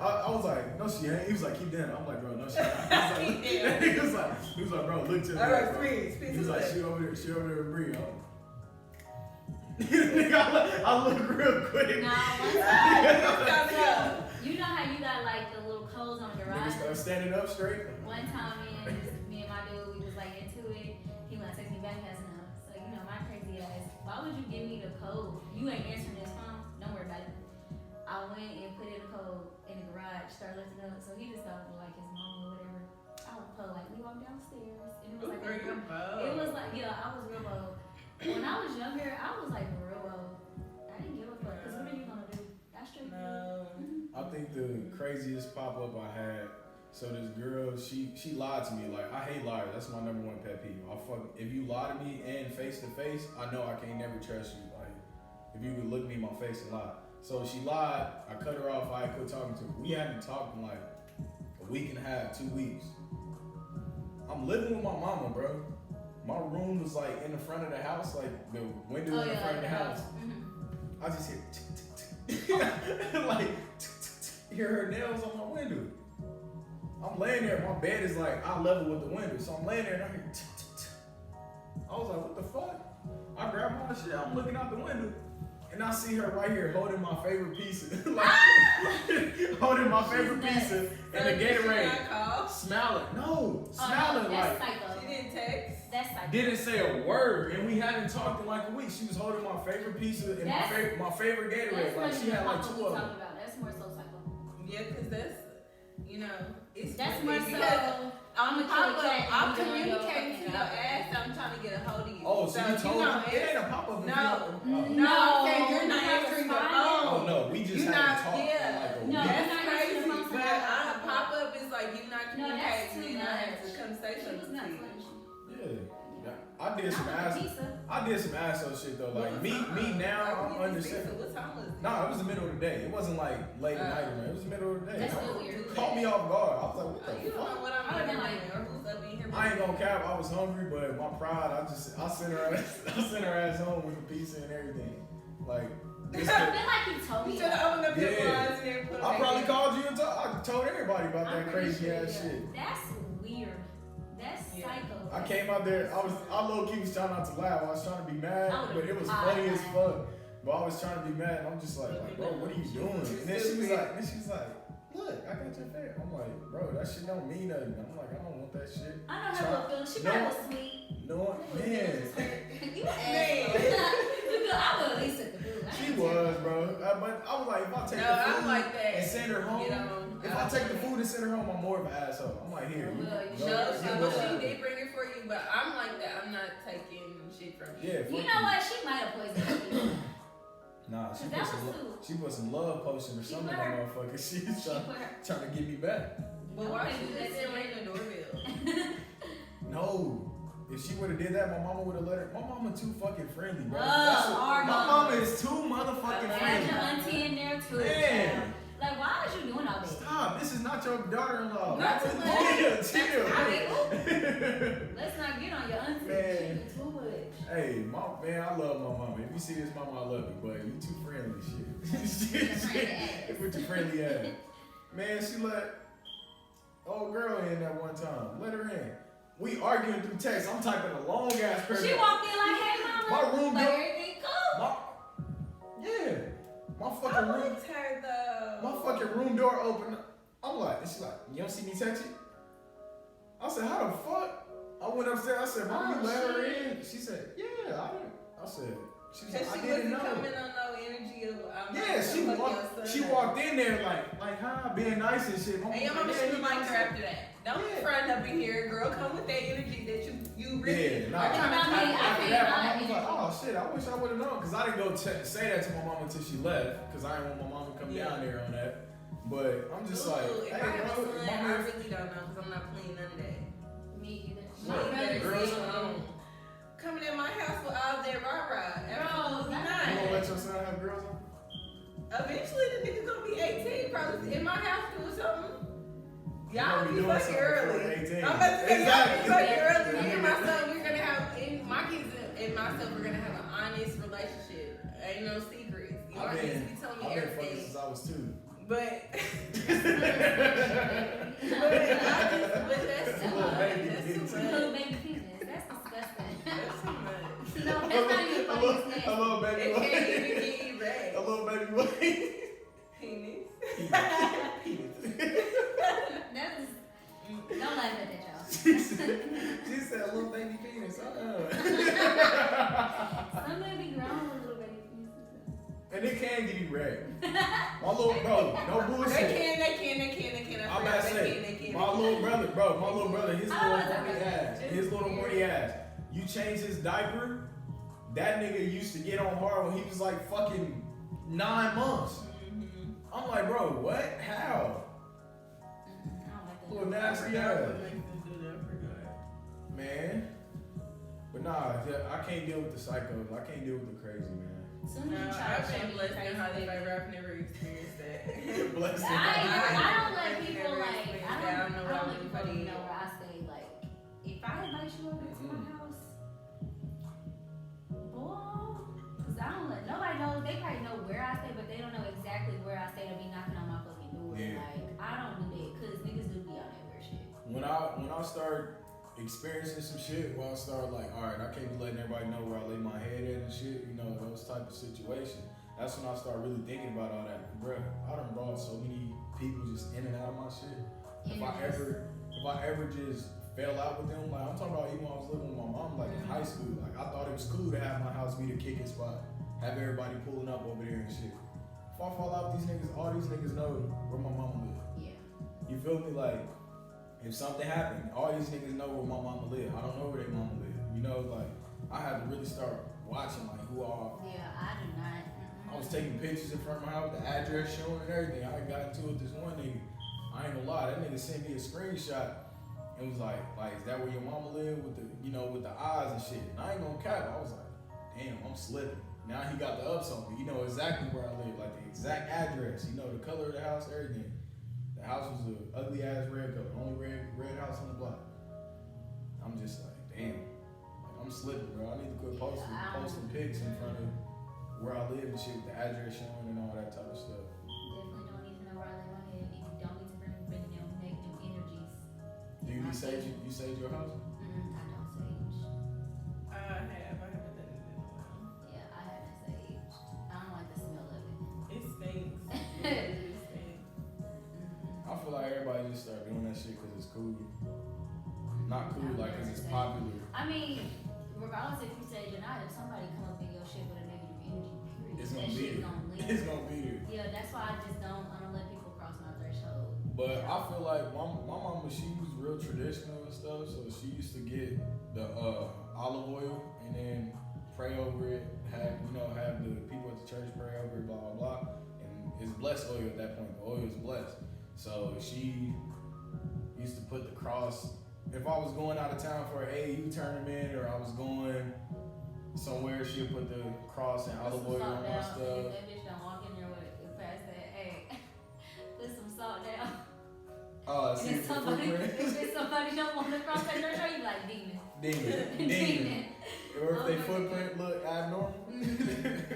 I was like, no, she ain't. He was like, keep down. I'm like, bro, no, she ain't. He was like, bro, look to the left, bro. He was like, she over there to breathe. Nigga, I look real quick. Nah, one time. You know how you got like the little codes on the garage? Nigga start standing up straight. One time, me and my dude, we was like into it. He went to text me back as enough. So, you know, my crazy ass, why would you give me the code? You ain't answering this phone. Don't worry about it. I went and put in the code in the garage, started lifting up. So he just thought it was like his mom or whatever. I was politely walked downstairs. And it was like, I was real bold. When I was younger, I was like real bold. I didn't give a fuck. Because what are you going to do? That's straight. No. I think the craziest pop up I had. So this girl, she lied to me. Like, I hate liars. That's my number one pet peeve. If you lie to me and face to face, I know I can't never trust you. Like, if you could look me in my face and lie. So she lied. I cut her off. I quit talking to her. We hadn't talked in like a week and a half, 2 weeks. I'm living with my mama, bro. My room was like in the front of the house, like the window in the front of the house. I just hear tick, tick, tick. Like hear her nails on my window. I'm laying there, my bed is like eye level with the window. So I'm laying there and I hear tick, tick, tick. I was like, what the fuck? I grabbed my shit, I'm looking out the window. And I see her right here holding my favorite pizza. Like holding my favorite pizza and the Gatorade. Smiling. No, smiling like psycho. She didn't text. That's psycho. didn't say a word, and we hadn't talked in like a week. She was holding my favorite pizza and my favorite Gatorade. Like she had like 2 of them. That's more so psycho. Yeah, because that's, it's That's funny more so. because on the pop up, I'm and you doing communicating to your ass. I'm trying to get a hold of you. Oh, so you told me it ain't a pop up. No, No, I'm saying you're not you answering the responded. phone. Oh no, we just You haven't not- talked yeah. in like a No, week. That's not crazy. answering the phone, But so on a pop up, it's like you not No, that's communicating. too And I had much. to come say She was something not to you. flinching. Yeah, I did some ass. I did some asshole shit though. Like me now, I'm understanding. What time was it? No, it was the middle of the day. It wasn't like late at night, man. It was the middle of the day. That's still weird. Caught me off guard. I was like, what Oh, you the don't know fuck? what I I'm would've been doing like- or who's up in here. I ain't gonna cap. I was hungry, but my pride, I sent her ass home with the pizza and everything. Like, I feel like you told You me should have opened up your Yeah. blinds and then put them I back probably in. called you and I told everybody about that I'm pretty crazy sure, ass yeah. shit. That's weird. That's Yeah. psycho. I came out there, I low key was trying not to laugh. I was trying to be mad, but it was funny as fuck. But I was trying to be mad, and I'm just like, bro, what are you doing? And then she was like, look, I got your face. I'm like, bro, that shit don't mean nothing. I'm like, I don't want that shit. I know her little feeling. She No. probably was sweet. No, man. You an asshole. You good. I would at least took the food. She was, bro. But I was like, if I take No, the I'm food like that. and send her home, You know, if I take the food and send her home, I'm more of an asshole. I'm like, here. Well, you go, No, get she whatever. did bring it for you, but I'm like that. I'm not taking shit from you. Yeah, fuck You know what? She might have poisoned you. Nah, she That put, was some, too. she put some love potion or She something put on her- motherfucker. She's She put her. trying to get me back. But why she just didn't ring the doorbell? No. If she would have did that, my mama would have let her. My mama too fucking friendly, bro. Oh, That's what- our my mama. mama is too motherfucking And friendly. your auntie in there too. Man. child. Like, why is you doing all this? Stop. This is not your daughter-in-law. Not too much. Chill. I mean, let's not get on your auntie. Man. She too much. Hey, man, I love my mama. If you see this mama, I love you, but you too friendly, shit. With your friendly ass. Man, she let old girl in that one time. Let her in. We arguing through text. I'm typing a long ass paragraph. She walked in like, hey, mama. My room like, door. everything cool. Yeah. My I fucking room. liked her though. My fucking room door open. I'm like, and she's like, you don't see me text you? I said, how the fuck? I went upstairs. I said, mom, you let her in? She said, yeah, I didn't. I said, she said, I didn't know. Coming on no energy of. Yeah, she walked in there like, huh, being nice and shit. And your mama should have liked her after that. Don't be front up in here, girl. Come with that energy that you really are trying to after type. that, my mom was like, oh shit, I wish I would have known. Because I didn't go say that to my mom until she left. Because I didn't want my mom to come down there on that. But I'm just like, if hey, I have a son, mama, I really don't know because I'm not playing none of that. Me either. What? Girls alone. Coming in my house with all that rah-rah. Absolutely you not. gonna let your son have girls on? Eventually, the nigga gonna be 18, probably in my house doing something. Y'all be doing fucking something early. before 18. I'm about to say, y'all be fucking early. Me Exactly. and my son, we're gonna have, and my kids and myself, we're gonna have an honest relationship. Ain't no secrets. You know, my kids be telling me I've been fucking everything. since I was 2. But That's that's too much. That's too little much. baby penis. That's disgusting. That's too much. No, that's not even funny. It's nasty. A little baby It can't boy. even get erased. A little baby boy. Penis. That is. Don't laugh at that, y'all. She said a little baby penis. Some may be grown with little baby penises. And it can get erect. My little bro, no bullshit. They can. I'm about to say, my little brother, his little horny ass. His little horny ass. You change his diaper, that nigga used to get on hard when he was like fucking 9 months. I'm like, bro, what? How? Little nasty ass. Man. But nah, I can't deal with the psychos. I can't deal with the crazy, man. Soon No, as you try to I've show been me blessed crazy in how they things. like I've never experienced that. You're blessed. I don't let people like I don't let people know where I stay. Like if I invite you over to my house, boy, cause I don't let nobody know. They probably know where I stay, but they don't know exactly where I stay to be knocking on my fucking door. Yeah. Like I don't do that, cause niggas do be on that weird shit. When I start experiencing some shit, when I start like, all right, I can't be letting everybody know where I lay my head at and shit, you know, those type of situations. That's when I start really thinking about all that. Bruh, I done brought so many people just in and out of my shit. If I ever just fell out with them, like I'm talking about even when I was living with my mom, like in high school, like I thought it was cool to have my house be the kicking spot, have everybody pulling up over there and shit. If I fall out with these niggas, all these niggas know where my mama live. Yeah. You feel me? Like, if something happened, all these niggas know where my mama live. I don't know where their mama live. You know, like, I had to really start watching, like, who all. Yeah, I do not. I was taking pictures in front of my house, the address showing and everything. I got into it with this one nigga. I ain't gonna lie, that nigga sent me a screenshot and was like, is that where your mama live with the, you know, with the eyes and shit? And I ain't gonna cap. I was like, damn, I'm slipping. Now he got the ups on me. You know exactly where I live, like the exact address. You know the color of the house, everything. The house was an ugly ass red color, only red house on the block. I'm just like, damn, like, I'm slipping, bro. I need to quit posting pics in front of where I live and shit with the address showing and all that type of stuff. Definitely don't need to know where I lay my head. You don't need to bring them negative energies. Do you sage? You sage your house? I don't sage. I haven't done it in a while. Yeah, I haven't saged. I don't like the smell of it. It stinks. I feel like everybody just start doing that shit because it's cool. Not cool, like because it's popular. I mean, regardless if you sage or not, if somebody come up in your shit with a negative energy, period, It's that gonna be shit's there. gonna leave. It's gonna be there. Yeah, that's why I don't let people cross my threshold. But I feel like my mama, she was real traditional and stuff, so she used to get the olive oil and then pray over it, have the people at the church pray over it, blah blah blah, and it's blessed oil at that point. The oil is blessed. So she used to put the cross. If I was going out of town for an AAU tournament or I was going somewhere, she'd put the cross and olive oil on my stuff. That bitch don't walk in there with past that. Hey, put some salt down. See And if the somebody footprint. don't want to cross that threshold, you be like demon. Demon. Or if they footprint look abnormal.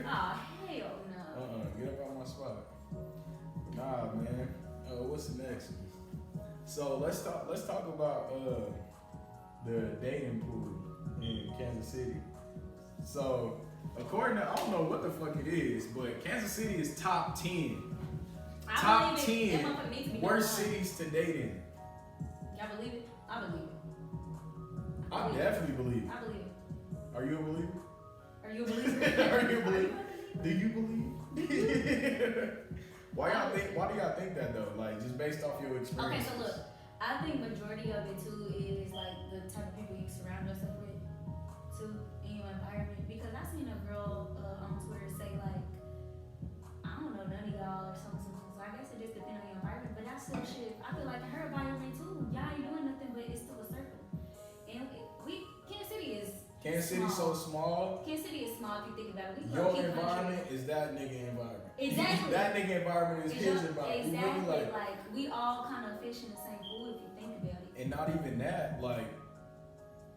Oh hell no. Get up out my spot. Nah, man. What's the next one? So let's talk about the dating pool in Kansas City. So, according to, I don't know what the fuck it is, but Kansas City is top 10. Top 10 worst cities to date in. Y'all believe it? I believe it. I definitely believe it. I believe it. Are you a believer? Are you a believer? Are you a believer? Do you believe? Why do y'all think that though? Like just based off your experience. Okay, so look, I think majority of it too is like the type of people you surround yourself with too in your environment. Because I seen a girl on Twitter say like, I don't know none of y'all or something. So I guess it just depends on your environment. But that's still shit. I feel like in her environment too, y'all ain't doing nothing, but it's still a circle. And Kansas City is so small. Kansas City is small if you think about it. Your environment is that nigga environment. Exactly. That nigga environment is his environment. Exactly. Really like we all kind of fish in the same pool if you think about it. And not even that, like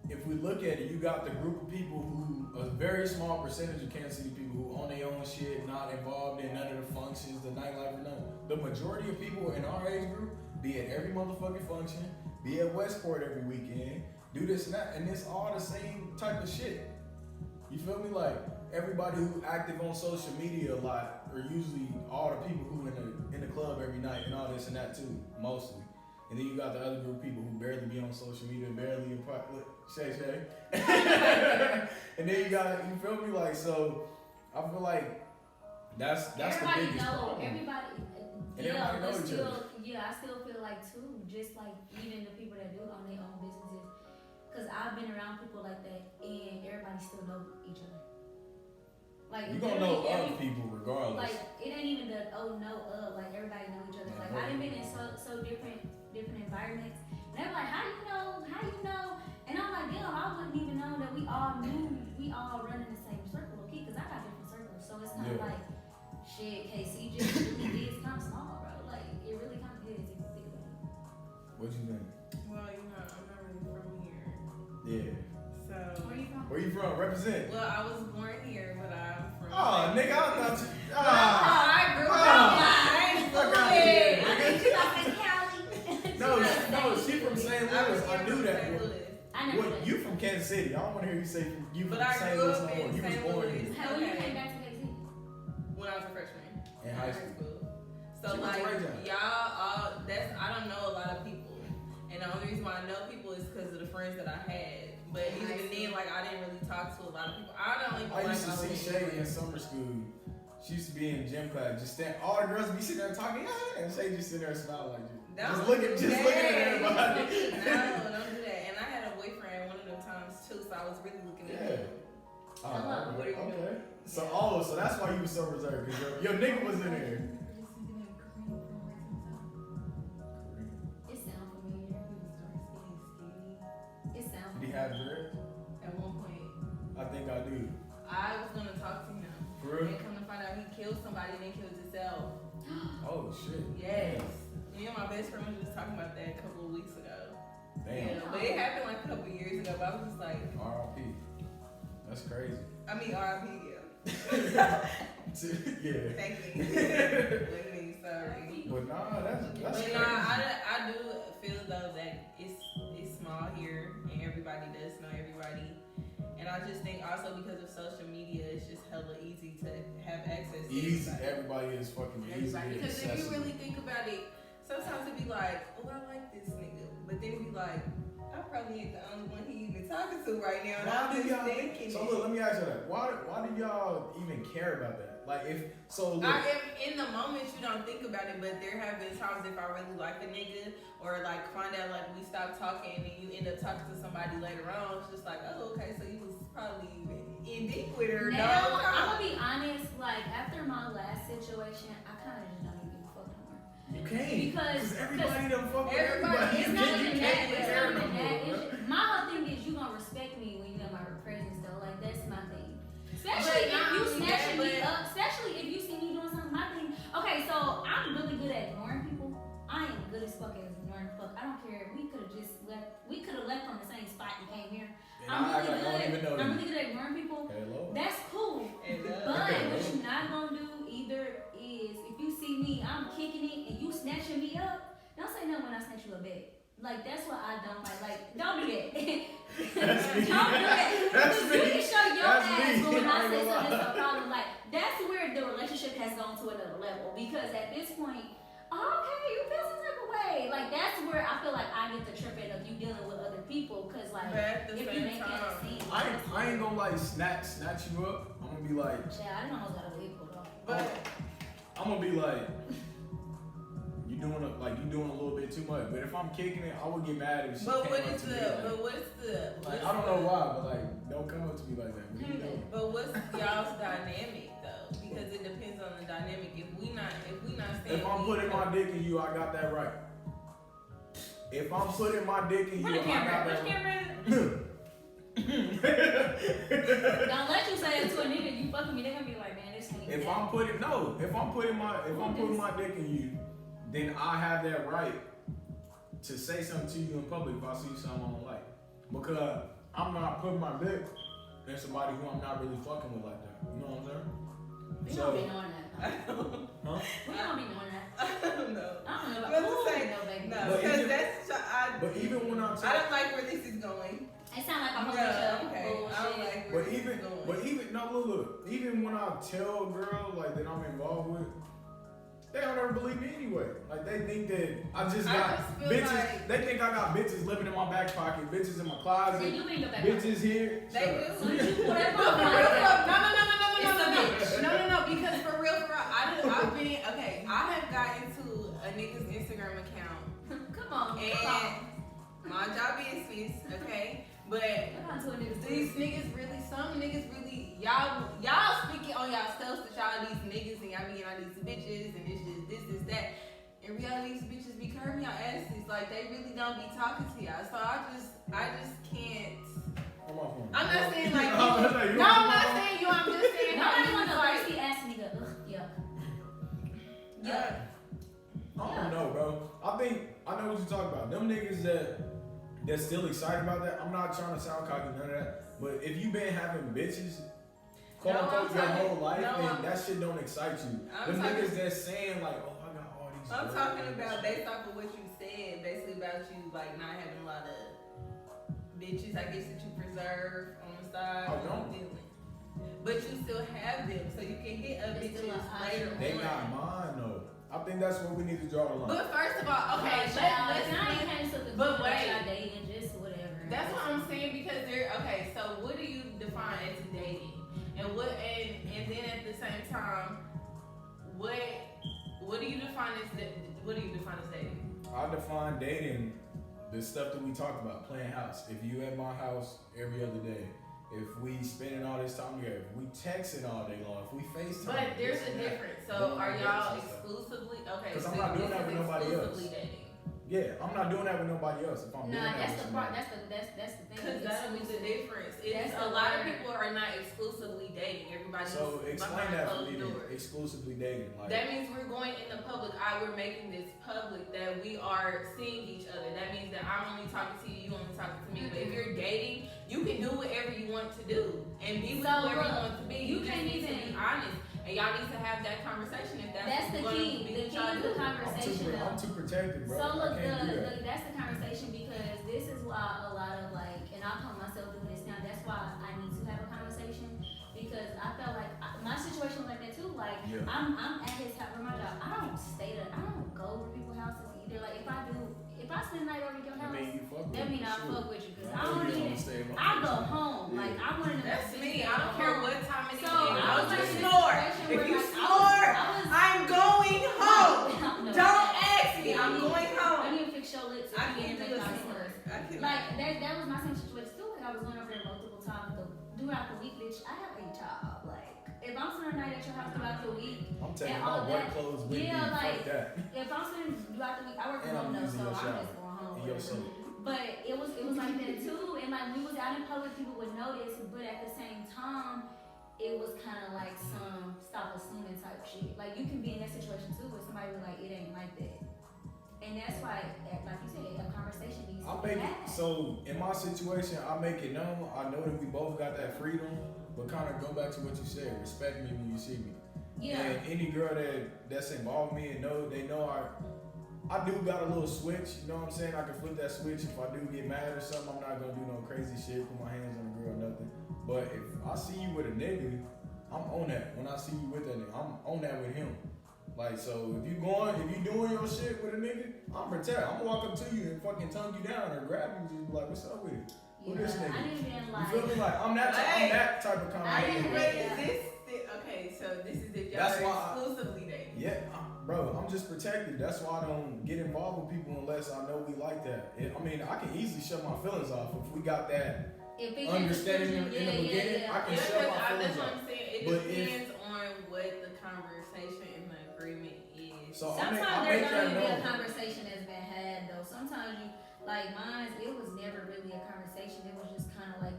if we look at it, you got the group of people who, a very small percentage of Kansas City people who own their own shit, not involved in none of the functions, the nightlife or nothing. The majority of people in our age group be at every motherfucking function, be at Westport every weekend, do this and that, and it's all the same type of shit. You feel me? Like everybody who active on social media a lot are usually all the people who in the club every night and all this and that too, mostly. And then you got the other group of people who barely be on social media, barely in public. Shae Shae. And then you got, you feel me? Like, so I feel like that's everybody the biggest problem. Everybody know each other. Yeah, I still feel like too, just like even the people that do own their own businesses. Cause I've been around people like that and everybody still know each other. Like you gonna know other people regardless. Like it ain't even the like everybody know each other. Like I done been in so different environments. And they're like, how you know? And I'm like, damn, I wouldn't even know that we all run in the same circle, okay? Cause I got different circles. So it's kinda like shit, KC just really is kinda small, bro. Like it really kinda is if you think about it. What you think? Well, I'm not really from here. Yeah. So Where you from? Represent. Well, I was born here, but I'm from Oh, nigga, I thought you I grew up fuck out here. I think you got in Cali. No, she from St. Louis. I knew that. I never What, you from Kansas City? I don't want to hear you say you from But St. I grew Louis up no more. in You was St. born Louis. here. How when you came back to KC? When I was a freshman. In high school. So She went like to Rae Shae. y'all all I don't know a lot of people. And the only reason why I know people is because of the friends that I had. But even then, like I didn't really talk to a lot of people. I used to see Shae in summer school. She used to be in gym class, just stand. All the girls would be sitting there talking, and Shae just sitting there smiling like this. Just looking at everybody. No, don't do that. And I had a boyfriend one of them times too, so I was really looking at him. Okay. So that's why you were so reserved, because your nigga was in there. It sounds familiar. It sounds Did he have dreads? At one point. I think I do. I was gonna talk to him. For real? And come to find out he killed somebody and then killed himself. Oh shit. Yes. Me and my best friend was just talking about that a couple of weeks ago. Damn. Yeah, but it happened like a couple of years ago, but I was just like, R.I.P. That's crazy. I mean, R.I.P. Yeah. Thank you. Let me, sorry. But nah, that's But crazy. I do feel though that it's small here and everybody does know everybody. And I just think also because of social media, it's just hella easy to have access to Everybody is fucking easy. Because if you really think about it, sometimes it'd be like, oh, I like this nigga. But then it'd be like, I probably ain't the only one he even talking to right now. And I'm just thinking. So look, let me ask you that. Why do y'all even care about that? Like if in the moment you don't think about it, but there have been times if I really like a nigga or like find out like we stop talking and then you end up talking to somebody later on, it's just like, oh okay, so you was probably in deep with her. Now I'm gonna be honest, like after my last situation, I kinda just don't even fuck no more. You can't Because everybody done fuck with everybody. It's not even that. It's It's not even that. My whole thing is you gonna respect me when you know my presence though. Like that's my thing. Especially if you snatching me up. Especially if you see me doing something. My thing. Okay, so I'm really good at ignoring people. I am good as fuck at ignoring fuck. I don't care. We could have just left. We could have left from the same spot and came here. I'm really good at ignoring people. Hello. That's cool. But what you're not gonna do either is if you see me, I'm kicking it and you snatching me up. Don't say no when I snatch you a bed. Like that's what I don't like. Like don't do that. That's me. Don't do that. That's You me. can show your That's ass me. when I I ain't say gonna something lie. that's a problem. Like, that's where the relationship has gone to another level. Because at this point, okay, you feel some type of way. Like, that's where I feel like I get the tripping of you dealing with other people. Because, like, But at the if you same make it time, a scene. I ain't gonna like snatch you up. I'm gonna be like, Yeah, I didn't almost got a wig pulled off. but I'm gonna be like, you doing a little bit too much. But if I'm kicking it, I would get mad if she but came what up is to me the like, but what's the like, I don't know why, but like, don't come up to me like that. What you doing? But what's y'all's dynamic though? Because it depends on the dynamic. If we not saying If I'm putting my dick in you, I got that right. If I'm putting my dick in you, Put the I camera. got Put that the right. camera. Don't let you say it to a nigga. You fucking me. They're gonna be like, man, this nigga. If I'm putting my dick in you, then I have that right to say something to you in public if I see something I don't like. Because I'm not putting my dick in somebody who I'm not really fucking with like that. You know what I'm saying? We don't be knowing that. Huh? We don't be knowing that. I don't know. I don't know But about to ooh, say- no, baby. No, But because even- that's But even when I'm I don't like where this is going. It sound like a whole No, bunch of okay. bullshit. I don't like where this is going. But even no, look. Even when I tell a girl like that I'm involved with, they don't ever believe me anyway. Like they think that I just I got just feel bitches. like- They think I got bitches living in my back pocket, bitches in my So closet, you mean your back bitches here. They Shut do. up. So you pull that But for motherfucker real, like that. no, because for real, I've been okay. I have got into a nigga's Instagram account Come on. and my job business, okay, but Come on to a nigga's these niggas really, some niggas really, y'all speaking on y'all selves that y'all these niggas and y'all being on these bitches and this, that. In reality, these bitches be curving y'all asses like they really don't be talking to y'all. So I just can't. I'm not saying like I'm not saying you. I'm just saying Nobody want how no like thirsty ass nigga. Ugh, yuck. yeah. I don't know, bro. I know what you're talking about. Them niggas that's still excited about that. I'm not trying to sound cocky, none of that. But if you been having bitches, quote No, unquote, I'm your talking- whole life, no, then I'm- that shit don't excite you. I'm Them talking- niggas that's saying like, oh, I got all these. I'm girls. talking about based off of what you said, basically about you like not having a lot of bitches, I guess, that you preserve on the side. I don't. But you still have them, so you can hit up It's still bitches an later They on. not mine though. I think that's where we need to draw the line. But first of all, okay, Let's let's came to the but conclusion wait. that y'all dating, just whatever. that's what I'm saying because they're okay. So what do you define as dating, and then at the same time, what do you define as dating? I define dating the stuff that we talked about, playing house. If you at my house every other day, if we spending all this time together, if we texting all day long, if we FaceTime. But there's this a and that. difference. So Going on are dates y'all and stuff. exclusively okay? 'Cause So I'm not doing this that is with nobody else. exclusively dating. Yeah, I'm not doing that with nobody else. If I'm doing Nah, that that's with the part. somebody. That's the thing. Because that'll be the difference. It's That's a the lot of word. people are not exclusively dating. Everybody's So explain behind that for closed me. doors. Exclusively dating, like. That means we're going in the public eye. We're making this public that we are seeing each other. That means that I'm only talking to you, you only talking to me. But if you're dating, you can do whatever you want to do and be with So, whoever you look, want to be. you You just can't need to even- be honest, and y'all need to have that conversation. If That's the what's key. gonna be The what key y'all is do. the conversation. I'm too protected, bro. So look, I can't do that. that's the conversation because this is why a lot of like, and I call myself doing this now. That's why I need to have a conversation because I felt like my situation was like that too. Like Yeah. I'm at his house for my job. I don't stay there. I don't go to people's houses either. Like if I spend the night over at your I house, mean, you fuck with that me, mean I sure. fuck with you because I I know don't you even. wanna stay in my I go house. home. Yeah. Like I'm one of them. That's bitches me. that I don't go care home. what time it is. So I I was was like like, in a snore. situation If where, you like, snore, I was I'm going home. No. Don't ask me. I'm I going need home. to fix your lips. I if you can't make do a my snore. sense. I can't. Like that was my same situation too. Like I was going over there multiple times throughout the week, bitch. I have a job. Like if I'm spending the night at your house throughout the week, I'm taking and my all work that- clothes with yeah, me. like, Fuck that. if I'm spending throughout the week, I work from And I'm home though, using so your I'm shower. just going home. In your whatever. soul. But it was like that too, and like we was out in public, people would notice. But at the same time, it was kind of like some stop assuming type shit. Like you can be in that situation too, where somebody was like, it ain't like that. And that's why, like you said, a conversation needs I to be make had. it so in my situation, I make it known. I know that we both got that freedom, but kind of go back to what you said. Respect me when you see me. Yeah. And any girl that's involved with me and they know I do got a little switch. You know what I'm saying? I can flip that switch if I do get mad or something. I'm not gonna do no crazy shit, put my hands on a girl, nothing. But if I see you with a nigga, I'm on that. When I see you with that nigga, I'm on that with him. Like, so if you doing your shit with a nigga, I'm protect. I'm gonna walk up to you and fucking tongue you down or grab you and just be like, what's up with it? Who this nigga? I didn't even like. You feel me? Like, I'm that type of conversation. Okay, so this is if y'all That's are why exclusively dating. Yeah, bro, I'm just protected. That's why I don't get involved with people unless I know we like that. I mean, I can easily shut my feelings off if we got that understanding in the beginning. I can shut my feelings that's what off. I'm saying. It depends on what the conversation and the agreement is. So sometimes there don't even be a conversation that's been had though. Sometimes you like mine. It was never really a conversation. It was just kind of like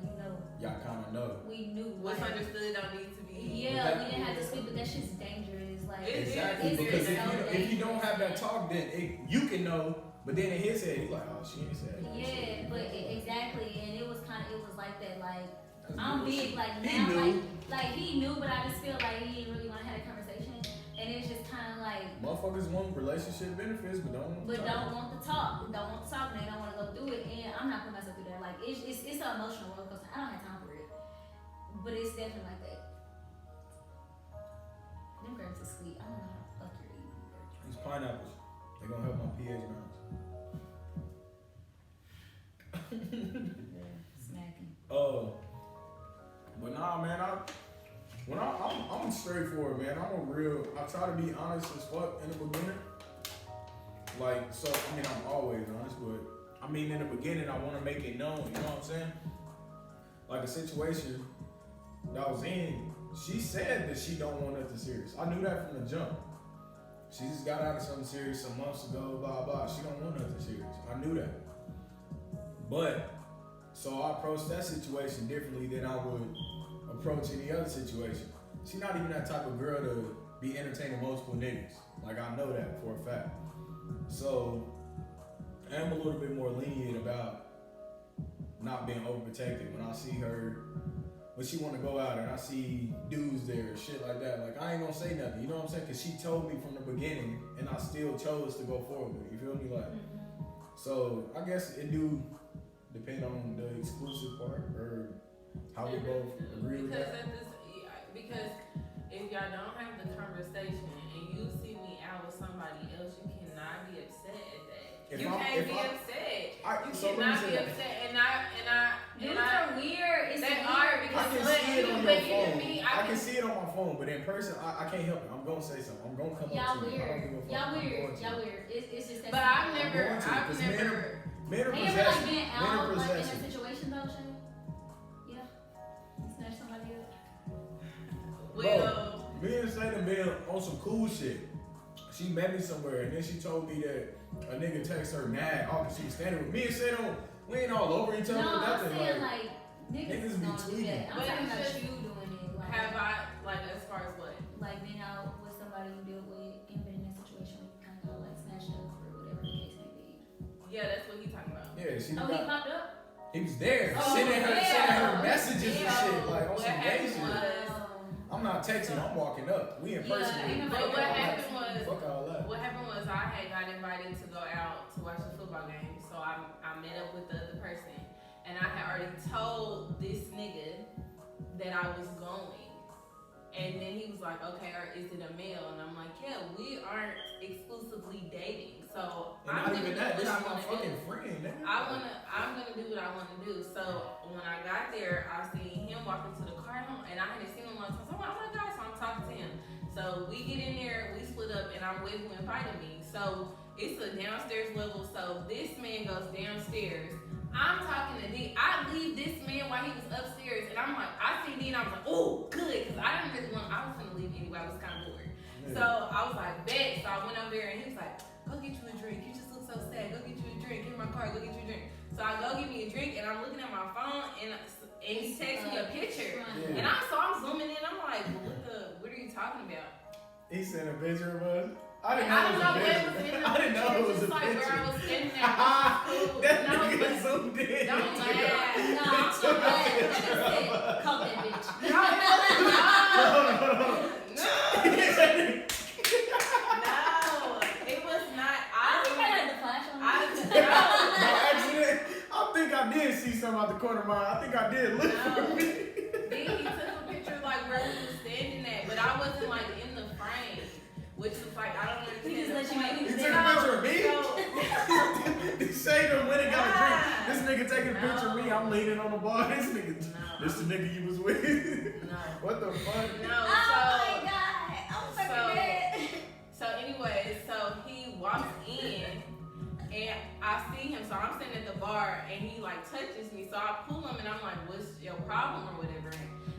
y'all kind of know. We knew what's understood don't need to be. Yeah, we didn't have to speak, but that shit's dangerous. Like exactly, because if you don't have that talk, then you can know. But then in his head, he's like, oh, she ain't said that. Yeah, but exactly, and it was like that. Like I'm big, like he now, knew. like he knew, but I just feel like he didn't really want to have a conversation, and it's just kind of like motherfuckers want relationship benefits, but don't want to talk. Don't want to talk, and they don't want to go through it, and I'm not putting myself through that. Like it's an emotional roller coaster. I don't have time for it, but it's definitely like that. Them girls are sweet. I don't know how the fuck you're eating. These pineapples, they gonna help my pH balance. Smacking. But nah, man, I'm straightforward, man. I try to be honest as fuck in the beginning. Like, so, I mean, I'm always honest, but I mean, in the beginning, I want to make it known, you know what I'm saying? Like a situation that I was in, she said that she don't want nothing serious. I knew that from the jump. She just got out of something serious some months ago, blah, blah. She don't want nothing serious. I knew that. But, so I approached that situation differently than I would approach any other situation. She's not even that type of girl to be entertaining multiple niggas. Like, I know that for a fact. So, I'm a little bit more lenient about not being overprotected. When I see her, when she want to go out and I see dudes there, shit like that, like, I ain't gonna say nothing, you know what I'm saying? Because she told me from the beginning, and I still chose to go forward with it, you feel me? Like, so, I guess it do depend on the exclusive part, or how we both agree with that. Because if y'all don't have the conversation and you see me out with somebody else, you cannot be upset at that. You can't be upset. You cannot be upset, and I weird. They are because I can see it on your phone. I can see it on my phone, but in person, I can't help it. I'm gonna say something. I'm gonna come up to you. Y'all weird. It's just that. But I've never. Men are possessive. possessive. Been out like in a situation though, Shae? Yeah. You snatch somebody up. Well, me and Shae done been on some cool shit. She met me somewhere and then she told me that a nigga text her nag. Oh, cause she was standing with me and Shae. We ain't all over each other. No, nothing. I'm saying like niggas be don't do tweaking. that. I'm talking about you doing it. Like, have I, like, as far as what? Like being out with somebody you deal with and been in a situation where you kind of got like snatched up or whatever the case may be. Yeah, that's what he's talking about. Yeah, he popped up? He was there, sending her messages and shit, like on some gay shit. I'm not texting, I'm walking up. We in person. But what happened was, fuck all that. What happened was I had got invited to go out to watch the football game, so I met up with the other person, and I had already told this nigga that I was going. And then he was like, okay, or is it a male? And I'm like, yeah, we aren't exclusively dating. So and I'm not even that, this is my fucking do. friend, nigga. I'm gonna do what I wanna do. So when I got there, I seen him walk into the car and I hadn't seen him in a long time. So I'm like, oh my God, so I'm talking to him. So we get in there, we split up, and I'm with who invited me. So it's a downstairs level. So this man goes downstairs. I'm talking to D. I leave this man while he was upstairs, and I'm like, I see D, and I was like, oh, good, because I didn't really want. I was gonna leave anyway. I was kind of bored. Yeah. So I was like, bet. So I went over there, and he was like, go get you a drink. You just look so sad. Go get you a drink. Get in my car. Go get you a drink. So I go get me a drink, and I'm looking at my phone, and he texts me a picture, and I'm zooming in. I'm like, well, what are you talking about? He sent a picture of us. I didn't know it was a picture. Where I was sitting there. That nigga zoomed in. Don't laugh. No, I'm so glad. Call that bitch. No, it was not. I think I had the flash on. By accident. I think I did see something out the corner of my eye. I think I did look for me. Then he took a picture like where we was standing at, but I wasn't like in the frame, which was like I don't understand. He just let you make He it. took a picture of me? He saved him when it got a drink. This nigga taking a picture of me. I'm leaning on the bar. This the nigga you was with. No. What the fuck? No. Oh my god. I'm fucking dead. So anyway, so he walks in and I see him. So I'm sitting at the bar and he like touches me. So I pull him and I'm like, "What's your problem or whatever?"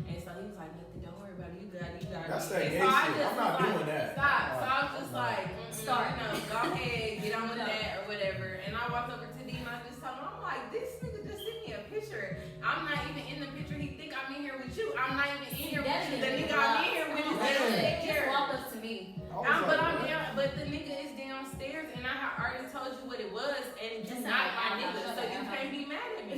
And so he was like, "Nothing. Don't worry about it. You got it. You got it." That's that And gay so I shit. just I'm not was doing that. Stop. So I was just like, Start. you know, go ahead, get on with that or whatever. And I walked over to D and I just told him, I'm like, this nigga just sent me a picture. I'm not even in the picture. He think I'm in here with you. I'm not even in here with you. The nigga I'm in here with is Just downstairs. walk up to me. But the nigga is downstairs and I had already told you what it was and you're not my nigga, so you can't be mad at me.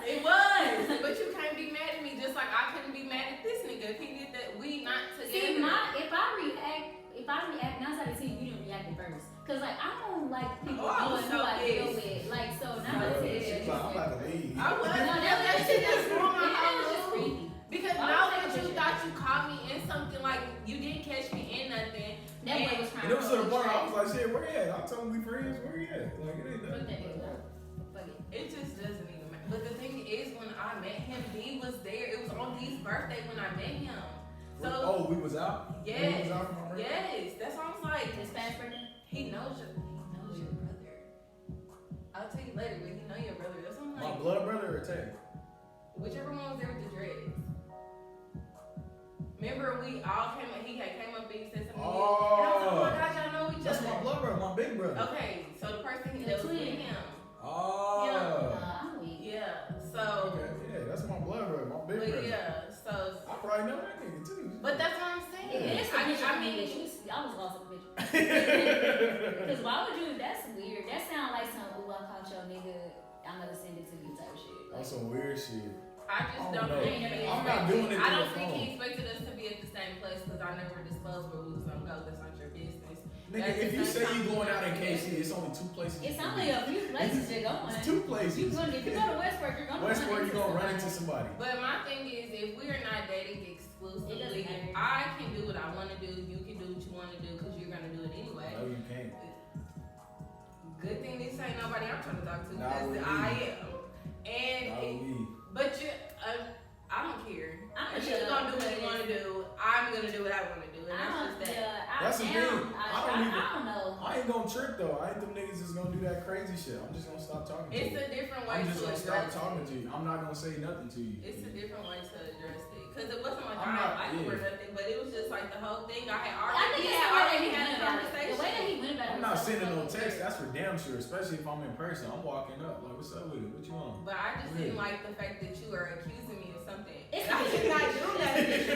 It was, but you can't be mad at me just like I couldn't be mad at this nigga if he did that. We not together. See, if I react 9 out of 10, you didn't react at first. Cause like I don't like people doing who I deal with. Like so 9 out of 10. She's like, I'm about to leave. I was. That shit just ruined my whole mood. Because now that you thought you caught me in something, like you didn't catch me in nothing. That boy was trying And it was to the point I was like, like, shit, where you at? I told him we friends, where you at? Like, it ain't fuck that nothing. nigga. Fuck it. It just doesn't even matter. But the thing is, when I met him, D was there. It was on D's birthday when I met him. So Oh, we was out? yes, We was out for my birthday? yes. That's why I was like, His fast birthday? he knows your brother. I'll tell you later, but he know your brother. That's why I'm My like, blood brother or Tay? whichever one was there with the dreads. Remember we all came up, he came up and he said something. And I was like, oh my gosh, y'all know each That's other. my blood brother, my big brother. Okay, so the person The that was with twin. him. Oh. I'm weak. Yeah, so, Okay, yeah, that's my blood brother, my big but brother. yeah, so, I probably know that nigga too. but that's what I'm saying. Yeah, it's a picture I of me, mean, bitch. I was lost in the picture. Because why would you? That's weird. That sound like some ooh, I caught your nigga. I'm gonna send it to you type shit. Like, That's some weird shit. I just I don't don't know. think he I'm not doing it I through don't the think phone. he expected us to be at the same place because I never disclosed where we was gonna go. That's not your business. Nigga, That's if the you same say you time going out in we KC, it's only 2 places. it's you can only go. a few places you're going. It's 2 places. If you go to Westport, you're going to Westport, you gonna run into somebody. But my thing is, if we are not dating exclusively, It doesn't matter. I can do what I want to do. You can do what you want to do because you're gonna do it anyway. No, you can't. Good thing this ain't nobody I'm trying to talk to Nah, because we I leave. am. And Nah, we. but you, I don't care. I'm If you're gonna do what you want to do, I'm gonna do what I want to do, and that's just that. That's the thing. I don't know. I ain't gonna trip though. I ain't them niggas is gonna do that crazy shit. I'm just gonna stop talking to It's you. a different way I'm just to gonna address stop talking it. to you. I'm not gonna say nothing to you. It's a different way to address it. Because it wasn't like I'm I not- didn't like him or yeah. nothing, but it was just like the whole thing. I had I already, think we it's had the way that already he had went a about it. conversation. The way that he went about it. I'm was not so sending no fucking text. weird. That's for damn sure. Especially if I'm in person. I'm walking up. Like, what's up with it? What you on? But I just didn't Yeah. like the fact that you are accusing me of something. It's And I did not do that.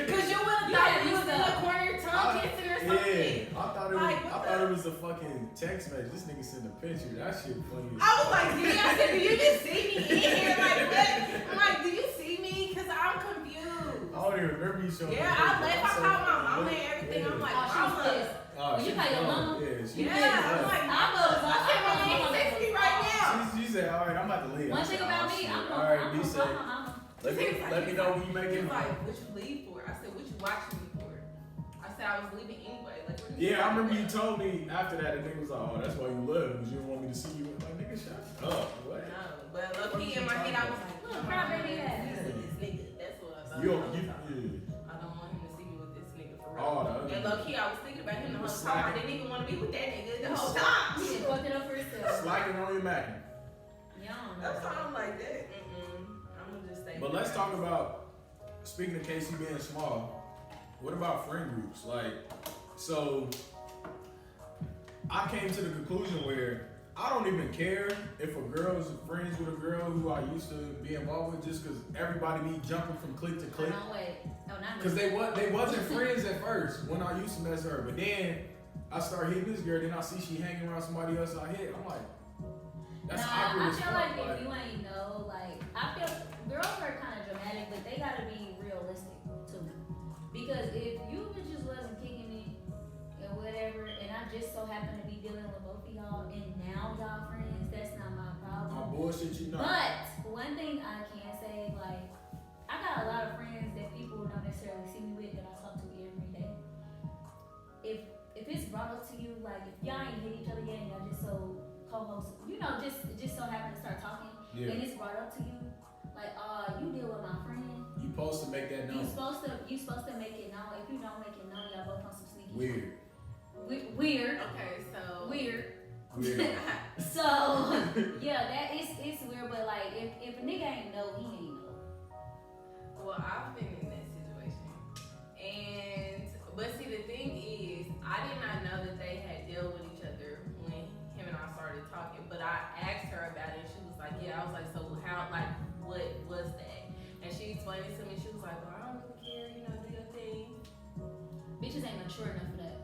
Because you would have You thought had we was in the stuff. corner tongue kissing or something. Yeah, I thought it was. Like, I what thought the- it was a fucking text message. This nigga sent a picture. That shit funny. I was like, I said, do you just see me in here? Like, what? I'm like, do you see me? Because I'm confused. I don't even remember you showing Yeah, me. I left. I called my mama and everything. I'm like, Oh, she was mama. pissed. Oh, You she call your gone. mama? Yeah, she Yeah, pissed. I'm like, I was. I said, mama, he text me right now. She said, all right, I'm about to leave. One I thing said, about oh, me, shit. I'm all right, be gonna safe. call my mama. Let me know when you make He it. was like, what you leave for? I said, what you watching me for? I said, I was leaving anyway. Like, what you Yeah, I remember you doing? told me after that, the nigga was like, oh, that's why you left, because you didn't want me to see you. Like, nigga, shut up. What? No, but low key in my head, I was like, Look, crybaby ass. this nigga. That's what I thought. You, I you, don't want him to see me with this nigga for real. Oh, the other And low key, I was thinking about him the You whole was time. I slacking. didn't even want to be with that nigga the whole time. He just fucked it up for himself. slacking on your Mac. Yeah, I don't know. That's why I'm like that. I'm gonna just stay. But let's talk about, speaking of KC being small, what about friend groups? Like, so I came to the conclusion where I don't even care if a girl is friends with a girl who I used to be involved with, just because everybody be jumping from clique to clique. No, wait. No, not me. Because they wasn't friends at first when I used to mess with her. But then I start hitting this girl, then I see she hanging around somebody else I hit. I'm like, that's awkward I as feel fuck. like if you ain't know, like, I feel girls are kind of dramatic, but they gotta be realistic too. Because if you just wasn't kicking it and whatever, and I just so happen to be dealing with both of y'all, and now y'all friends, that's not my I problem. bullshit you not. But co-host, just so happen to start talking, and it's brought up to you, like, you deal with my friend. You supposed to make that known. You supposed to make it known. If you don't make it known, y'all both on some sneaky. Weird. Weird. Okay, so Weird. Weird. So yeah, that is it's weird, but like if a nigga ain't know, he ain't know. Well, I've been in that situation, but see, the thing is, I did not know that they had dealt with each other when him and I started talking. But I asked her about it, and she was like, "Yeah." I was like, "So how? Like, what was that?" And she explained it to me. She was like, "Well, I don't really care. Do your thing." Bitches ain't mature enough for that.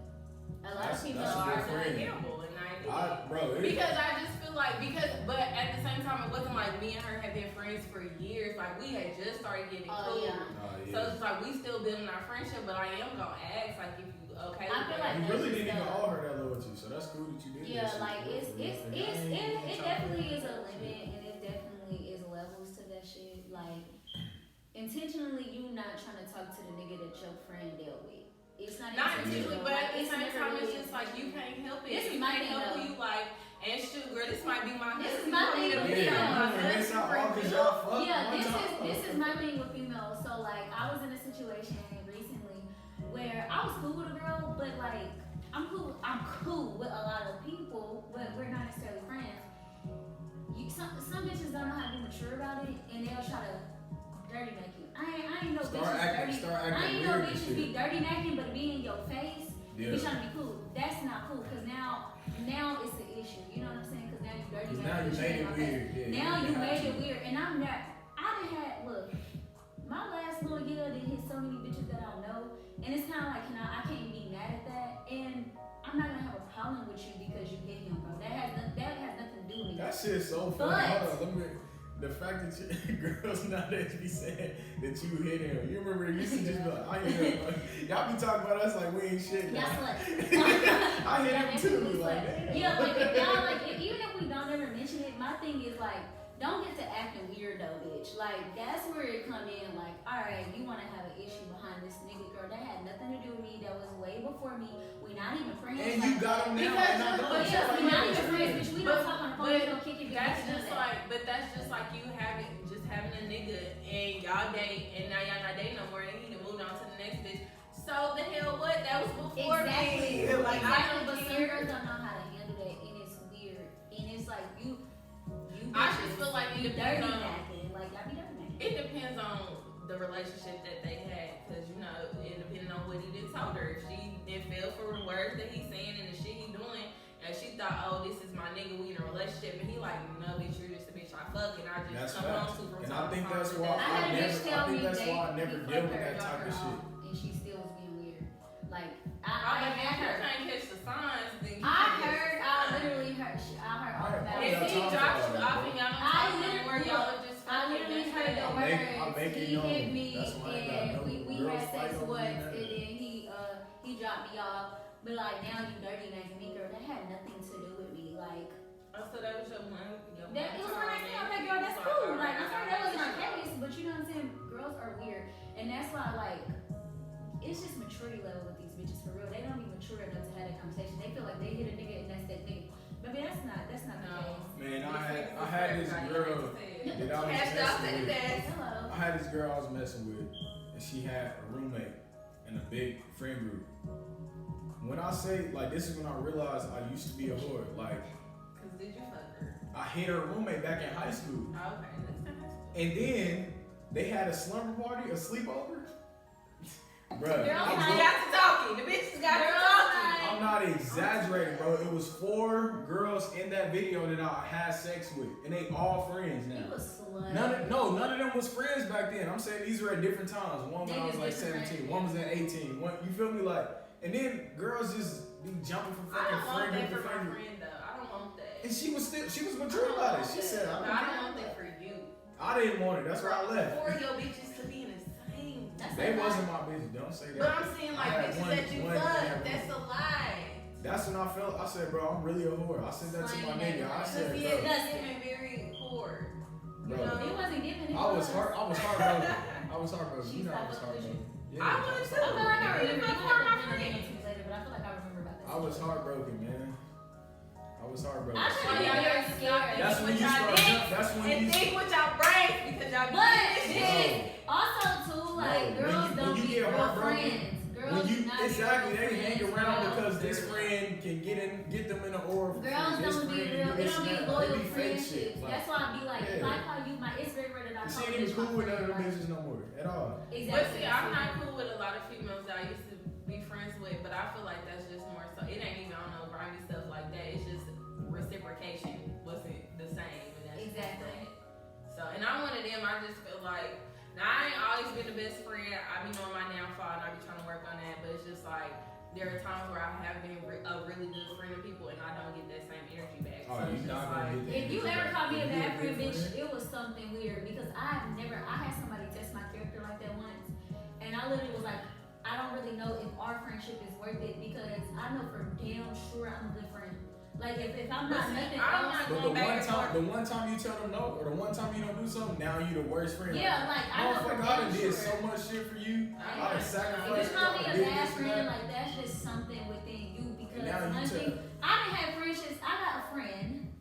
A lot of people that's are a good I friend. gamble, and I did. Bro, Because I just feel like, but at the same time, it wasn't like me and her had been friends for years. Like, we had just started getting cool. Yeah. So it's like we still building our friendship, but I am gonna ask, like, if you okay I with feel that. like you that's really just didn't even a- owe her that loyalty, so that's cool that you did. Yeah, that shit. like it Yeah. definitely is a limit, and it definitely is levels to that shit. Like intentionally, you not trying to talk to the nigga that your friend dealt with. It's not intentionally, but at the It's same never time, it's really just like you can't help it. This is You my can't thing, help though. who you like. And shoot, girl, this might be my This is husband. my You want me thing to with be females. on my Yeah, it's husband not for all 'cause you? y'all fuck Yeah, one time. this is my thing with females. So like I was in a situation recently where I was cool with a girl, but like I'm cool with a lot of people, but we're not necessarily friends. Some bitches don't know how to be mature about it, and they'll try to dirty make you. I ain't no Start bitches acting dirty. I ain't no weird and bitches shit. be dirty macking, but be in your face. Yeah. Be trying to be cool. That's not cool, cause now it's an issue. You know what I'm saying? Cause now you dirty Because now macking. you shit made in it my face. weird. Yeah, Now you have made to. it weird, and I'm not. I done had look. My last little year did hit so many bitches that I know, and it's kind of like I can't be mad at that, and I'm not gonna have a problem with you because you hit him, bro. That has nothing to do with me. That shit's so funny. But- Hold on, the fact that girls nowadays be saying that you hit him. You remember it used to just be like, I hit him. Like, y'all be talking about us like we ain't shit. Y'all now. slut. I hit him too. Definitely Like, slut. damn. Yeah, like if y'all even if we don't ever mention it, my thing is like, don't get to acting weird though, bitch. Like that's where it come in. Like, all right, you want to have an issue behind this nigga, girl. That had nothing to do with me. That was way before me. We not even friends. And like you got him now. Because and I don't. But So, yeah, like, we not yeah, even friends, bitch. We don't talk on the phone. We don't kick it. That's just like you having a nigga and y'all date, and now y'all not dating no more, and he done moved on to the next bitch. So the hell what? That was before Exactly. me. Like I Exactly. don't But some care. girls don't know how to handle that, and it's weird. And it's like you I just feel like it you depends dirty on macking. Like I be dirty macking. it depends on the relationship that they had, because it depending on what he did told her. If she did feel for the words that he's saying and the shit he doing, and she thought, oh, this is my nigga, we in a relationship, and he like, no, bitch, you're just a bitch I fuck, and I That's just come home facts. to from And I time to think time that's with why that. I had a bitch tell me that's why I never deal with that dropped type her of shit. off, and she still was being weird. Like I I mean, if you heard. can't catch the signs, then you I can't catch heard. the I signs. literally heard. I heard all about I it. If got he time for drops all you that, off bro. and y'all don't I talk literally- anymore, y'all are just I fucking, literally that's heard the bad. words. make it He known. hit me, That's why I ain't got and no we girls had sex fight over once, that. and then he dropped me off. But like now you dirty macking me, girl. That had nothing to do with me. Like Oh, so that was your one. that it was when I said, okay, girl, that's cool. Like I'm sorry that wasn't our case, but you know what I'm saying. Girls are weird, and that's why like it's just maturity level with these bitches for real. They don't be mature enough to have that conversation. They feel like they hit a nigga and that's that nigga. Baby, that's not the case. Man, I had this girl that I was Cashed out to messing the with. desk. Hello. I had this girl I was messing with, and she had a roommate in a big friend group. When I say, like, this is when I realized I used to be a whore. Like, Cause did you fuck her? I hit her roommate back in high school. Okay, that's nice. And then they had a slumber party, a sleepover. Bruh, Girl, You I- got to talking. The bitches got to talking. I'm not exaggerating, bro. It was 4 girls in that video that I had sex with, and they all friends He now. was slut. None of them was friends back then. I'm saying these were at different times. One when I was like 17, one was at 18. One, you feel me? Like, and then girls just be jumping from I fucking don't want friend that group for to my friend group. friend though. I don't want that. And she was mature about it. She said, No, I I don't don't care. want that for you. I didn't want it. That's why I left. For your bitches to be in the same. That's They a lie. wasn't my bitch. Don't say that. But I'm saying I like had bitches one- that you one fuck. that That's a lie. That's when I felt. I said, bro, I'm really a whore. I said that to my nigga. I Cause said, he bro, is giving very poor. You Bro. know? He wasn't giving it. I was heartbroken. I was heartbroken. She You know I was stopped up with heartbroken. Yeah, I was I too. feel like I remember. Even You before my had to friend. later, but I feel like I remember about that. I was heartbroken, man. I was heartbroken. I So think y'all you're stop scared. thinking That's when with you y'all start. dicks That's when and you. think with y'all brains because y'all be But doing this shit. also too, like No, girls when don't you be get real heartbroken, friends. Girls When you do not exactly, be real they hang friends, around girls. because this friend can get them in the aura. Girls this don't be friend, real. They this don't be and that. loyal They be fake friendships. shit. Like, That's why I be like, if yeah. I call you my, it's very rare that I she call ain't you even cool with none of them like, bitches no more at all. Exactly. But see, I'm not cool with a lot of females that I used to be friends with, but I feel like that's just more so. It ain't even, I don't know, grimy stuff like that. It's just reciprocation wasn't the same. And that's Exactly. So, and I'm one of them, I just feel like, now I ain't always been the best friend. I be knowing my downfall and I be trying to work on that, but it's just like, there are times where I have been a really good friend to people and I don't get that same energy back. Oh, So you it's just not gonna like, get that. If you ever call me a You bad a friend, good bitch, friend? it was something weird because I had somebody test my character like that once, and I literally was like, I don't really know if our friendship is worth it because I know for damn sure I'm a good friend. Like if I'm not But see, nothing I'm else, not But going back and forth. the one time you tell them no, or the one time you don't do something, now you the worst friend. yeah, like I know for Motherfucker, I damn done sure. did so much shit for you. I done If sacrificed. you call me I a did bad this and friend, that. like that's just something within you because now you honestly, tell. I done had friendships. I got a friend,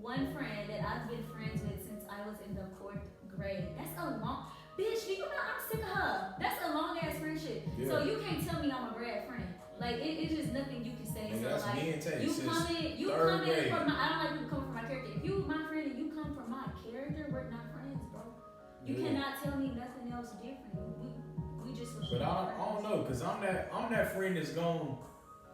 one friend that I've been friends with since I was in the 4th grade. That's a long, bitch. Do you know I'm sick of her? That's a long ass friendship. Yeah. So you can't tell me I'm a bad friend. Like it's just nothing you can say. And So that's like me and Tay you since come in third grade. for my. I don't like people coming for my character. If you my friend and you come for my character, we're not friends, bro. You Yeah. cannot tell me nothing else different. We just was But I don't friends. know, cause I'm that friend that's gonna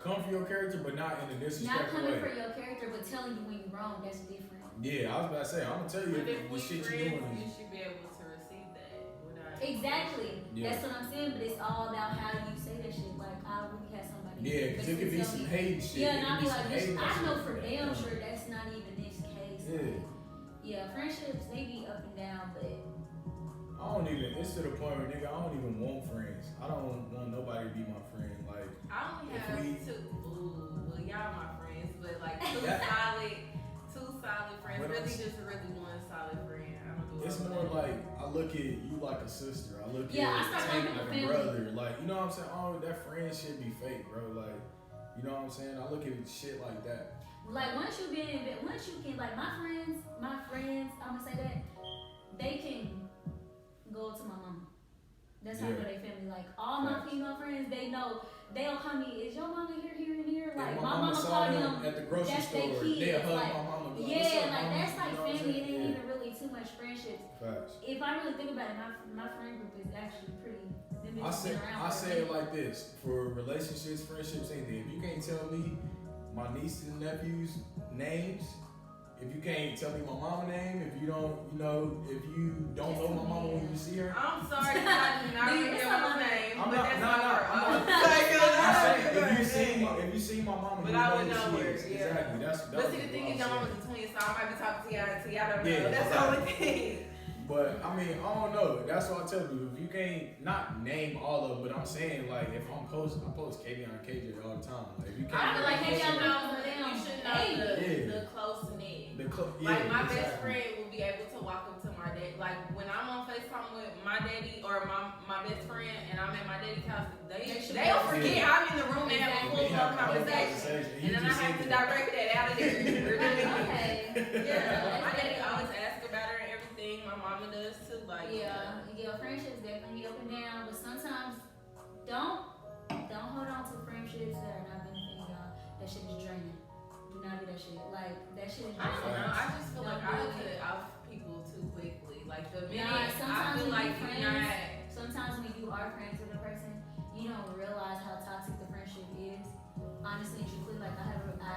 come for your character, but not in a Not disrespectful coming way. for your character, but telling you when you're wrong, that's different. Yeah, I was about to say, I'm gonna tell you But if the we shit friends, you doing. you should be able to receive that without. Exactly. Yeah. That's what I'm saying, but it's all about how you say that shit. Like, I really had somebody. Yeah, cause it could be some hate shit. Yeah, It and could I'll be be some like, hate bitch, I shit. know for damn Yeah. sure that's not even this case. Yeah. Like, yeah, friendships, they be up and down, but I don't even. It's to the point where nigga, I don't even want friends. I don't want nobody to be my friend. Like, I only If have we- two. Ooh, well, y'all my friends, but like two Yeah. solid friends. But Really, I'm- just really one solid friend. I don't do it's all more that. like I look at you like a sister. I look Yeah, I at start Tank calling like a people brother. Like, you know what I'm saying? Oh, that friend shit be fake, bro. Like, you know what I'm saying? I look at shit like that. like once you can, like my friends, I'm gonna say that, they can go to my mama. That's how I know Yeah. they family. Like all my Facts. female friends, they know they'll call me. Is your mama here, and here? Like If my mama mama saw call them them. at the grocery That's their store. kids, They'll hug like, my mama. Be like, Yeah, "What's up, like mama?" that's like You know what I'm family. It saying? ain't even really too much friendships. Facts. If I really think about it, my friend group is actually pretty. Them I bitches say, been around I for a say it minute. like this: for relationships, friendships, anything. If you can't tell me my nieces and nephews' names, if you can't tell me my mama name, if you don't, if you don't know my mama when you see her, I'm sorry, I do not Dude, remember it's your a name, I'm but not- that's no, not no, her. I'm I'm not- sorry, I'm saying if you saying, see my mama, But you I know would who know she her, is. yeah. Exactly. That's But see, the what thing I'm is, your saying. mama's a twin, so I might be talking to y'all, so y'all don't know. Yeah, That's the only thing. But I mean, I don't know. That's what I tell you. If you can't not name all of them, but I'm saying like if I post Katie on KJ all the time. Like if you I can't, feel like Hey, you should y'all know, know them. you should Hey. know Yeah. the close knit. yeah, Like my best exactly. friend will be able to walk up to my dad. Like when I'm on FaceTime with my daddy or my best friend and I'm at my daddy's house, they'll forget Yeah. I'm in the room and have a Exactly. full They have blown a whole conversation. conversation. And then I have to direct that out of there. Okay. Yeah, my daddy always asks about her and everything. My mama does too. Like Yeah, friendships definitely up and down, but sometimes don't hold on to friendships that are not benefiting y'all. That shit is draining. Do not do that shit. Like that shit is I don't draining. know. I just feel like I Don't do cut it. off people too quickly. Like the minute Nah, I sometimes feel when like you you're not. Sometimes when you are friends with a person, you don't realize how toxic the friendship is. Honestly and truthfully, like I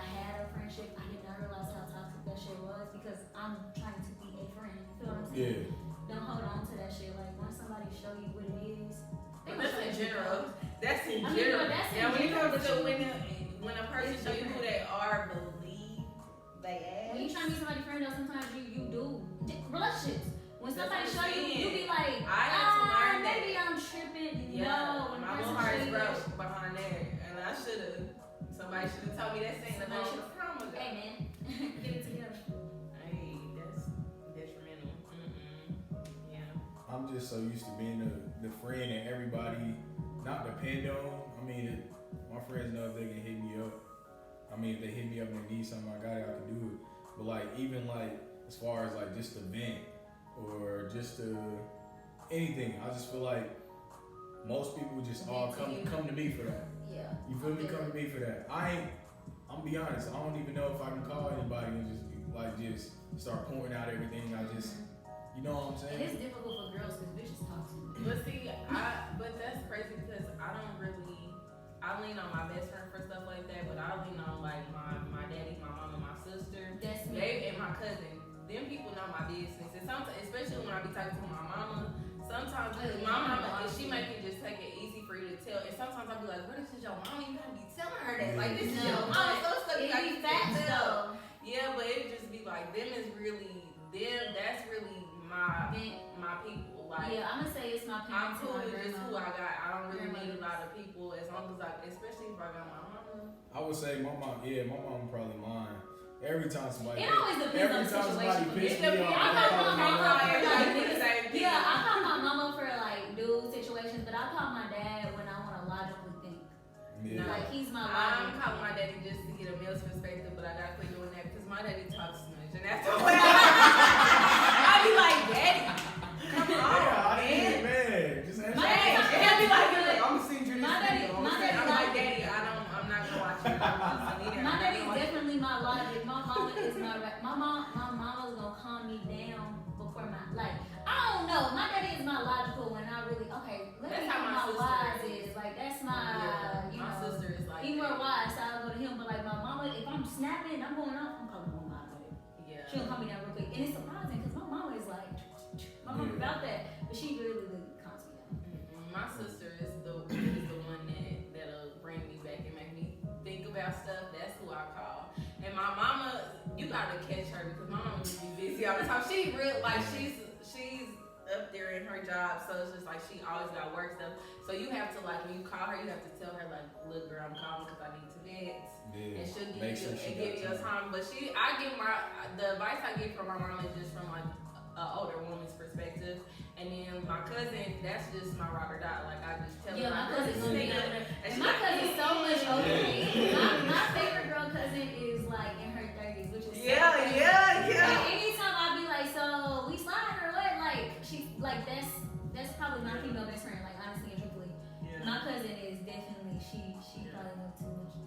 had a friendship, I did not realize how toxic that shit was because I'm trying to be a friend. You feel what I'm saying? Yeah. Don't hold on to that shit. Like once somebody show you what it is, they But gonna that's show in you general. That's in I mean, general. but that's in Now when it general, comes but to you- when a person It's show you who different. they are, believe they ass. When you try to be somebody's friend, though, sometimes you do. Relationships. When That's somebody what show I'm you, you saying. be like, I had to learn that. maybe I'm tripping. Yeah, No, when a my person little heart show is you that broke behind there, and I should have. Somebody should have told me that saying a Somebody long should've- time ago. hey man, get it together. Hey, that's detrimental. Yeah. I'm just so used to being the friend that everybody not depend on. I mean, my friends know if they can hit me up. I mean, if they hit me up and they need something, I got it, I can do it. But like, even like, as far as like just a vent or just anything, I just feel like most people just all come to me for that. Yeah. You feel me? Come to me for that. I'm be honest, I don't even know if I can call anybody and just start pouring out everything. I just, you know what I'm saying? And it's difficult for girls because bitches talk too much. But see, but that's crazy because I lean on my best friend for stuff like that, but I lean on like my daddy, my mama, my sister, That's me. and my cousin. Them people know my business, and sometimes, especially when I be talking to my mama, sometimes my mama, she might just take it easy for you to tell, and sometimes I'll be like, "What is this your mama? You gotta be telling her that, like this is your mama." So stuff you gotta be facts though. Yeah, but it just be like them is really them. That's really my people. Like, yeah, I'm gonna say it's my I'm parents. cool with just who I got. I don't really Grandmother. need a lot of people as long as especially if I got my mama. I would say my mom probably mine. Every time somebody, It always depends on the situation. Piss me off, I call my mama for like Everybody yeah, I call my mama for like dude situations, but I call my dad when I want to logically think. Yeah. Like he's my I'm logic. calling my daddy just to get a male's perspective, but I gotta quit doing that because my daddy talks too much, and that's the way I be like, Daddy, come on, man. Just answer. My daddy be like, I'm gonna send you this video. I'm like, Daddy, I'm not gonna watch it. My daddy's definitely my logic. My mama is my mama's gonna calm me down before I don't know. My daddy is my logical when I really let me know my wise is. Like that's my my sister is like he more wise, so I'll go to him. But like my mama, if I'm snapping, I'm going off, I'm calling my mama about it. Yeah. She'll calm me down real quick, and it's surprising because my mama is like my mama about that, but she really calms me down. My sister is the one that'll bring me back and make me think about stuff. That's who I call. And my mama, you gotta catch her because my mama just be busy all the time. She real she's up there in her job, so it's just like she always got work stuff. So you have to when you call her, you have to tell her look, girl, I'm calling because I need to vent. Yeah. And she'll Give you a time. But the advice I get from my mom is just from an older woman's perspective. And then my cousin, that's just my rock or die. Like I just tell her, My cousin's gonna be over there. and My cousin's so much older than me. My favorite girl cousin is like in her 30s, which is yeah. Like, anytime I be like, so we slide or what? Like she like that's probably my female best friend. Like honestly and truthfully, my cousin is definitely she probably knows too much.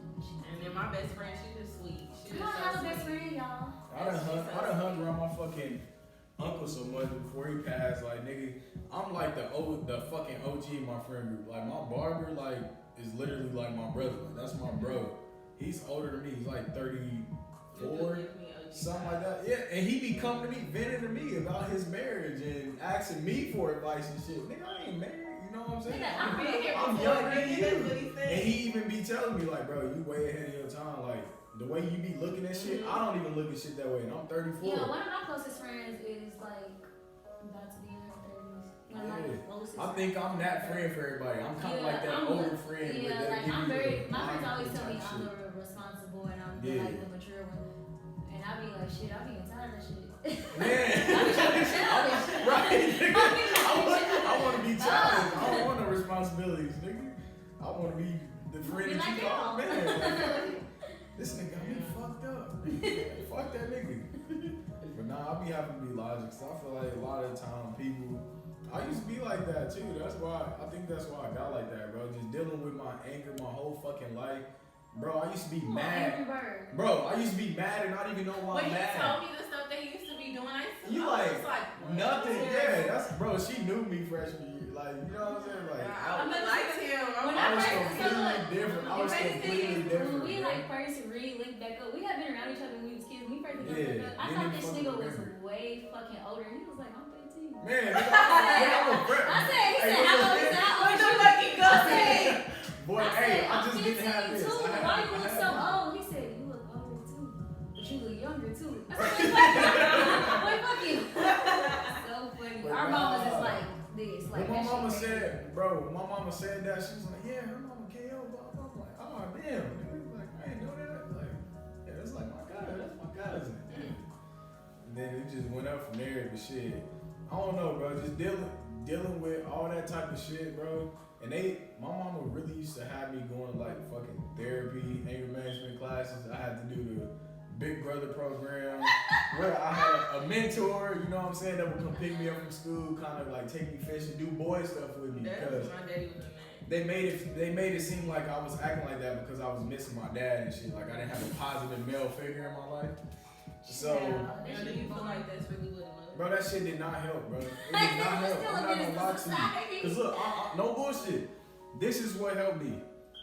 And then my best friend, she's just sweet. I don't have a best friend, y'all. I done hung around my fucking uncle so much before he passed. Like nigga, I'm like the fucking OG in my friend group. Like my barber is literally like my brother. Like, that's my bro. He's older than me. He's like 34. Something like that. Yeah, and he be coming to me, venting to me about his marriage and asking me for advice and shit. Nigga, I ain't married. You know what I'm saying? I'm younger than you. And he even be telling me like, bro, you way ahead of your time. Like the way you be looking at shit, I don't even look at shit that way. And I'm 34. Yeah, one of my closest friends is like about to be in her 30s. One of my closest. I think I'm that friend for everybody. I'm kind of like that older friend. Yeah, like I'm very. My friends always tell me I'm the responsible and I'm the mature one. And I be like, shit, I be tired of that shit. Man, right? I want to be childish. I don't want no responsibilities, nigga. I want to be the friend that you call. Man, like, this nigga got me fucked up. Fuck that nigga. But nah, I be having to be logic. So I feel like a lot of the time people, I used to be like that too. I think that's why I got like that, bro. Just dealing with my anger my whole fucking life. Bro, I used to be mad. Bro, I used to be mad and not even know why I'm mad. When you told me the stuff that he used to be doing, I was like nothing. Yeah, that's bro. She knew me freshman year. Like, you know what I'm saying? Like, I'm like him. I was completely different. When we first re-linked back up, we had been around each other when we was kids. When we first linked back up, I thought this nigga was way fucking older, and he was like, I'm 13. Man, I said, how old is that? Where's the lucky guy? Boy, I just didn't have this. Why you look so old? He said, you look older too, but you look younger too. I said, wait, fuck you. So funny. But our mom was just like this. Like when my mama said that, she was like, yeah, her mama KO, blah, blah, blah. I'm like, oh, damn. Dude. Like, I ain't know that. Like, yeah, that's like my cousin. That's my cousin. And then it just went up from there, but shit. I don't know, bro. Just dealing dealing with all that type of shit, bro. And my mama really used to have me going to like fucking therapy, anger management classes. I had to do the Big Brother program where I had a mentor, you know what I'm saying, that would come pick me up from school, kind of like take me fishing, do boy stuff with me. That's my daddy was a man. They made it seem like I was acting like that because I was missing my dad and shit. Like I didn't have a positive male figure in my life. So, Yeah, do you feel like that's really what it was? bro, that shit did not help, bro. It did not help. I'm not gonna lie to you. Cause look, no bullshit. This is what helped me.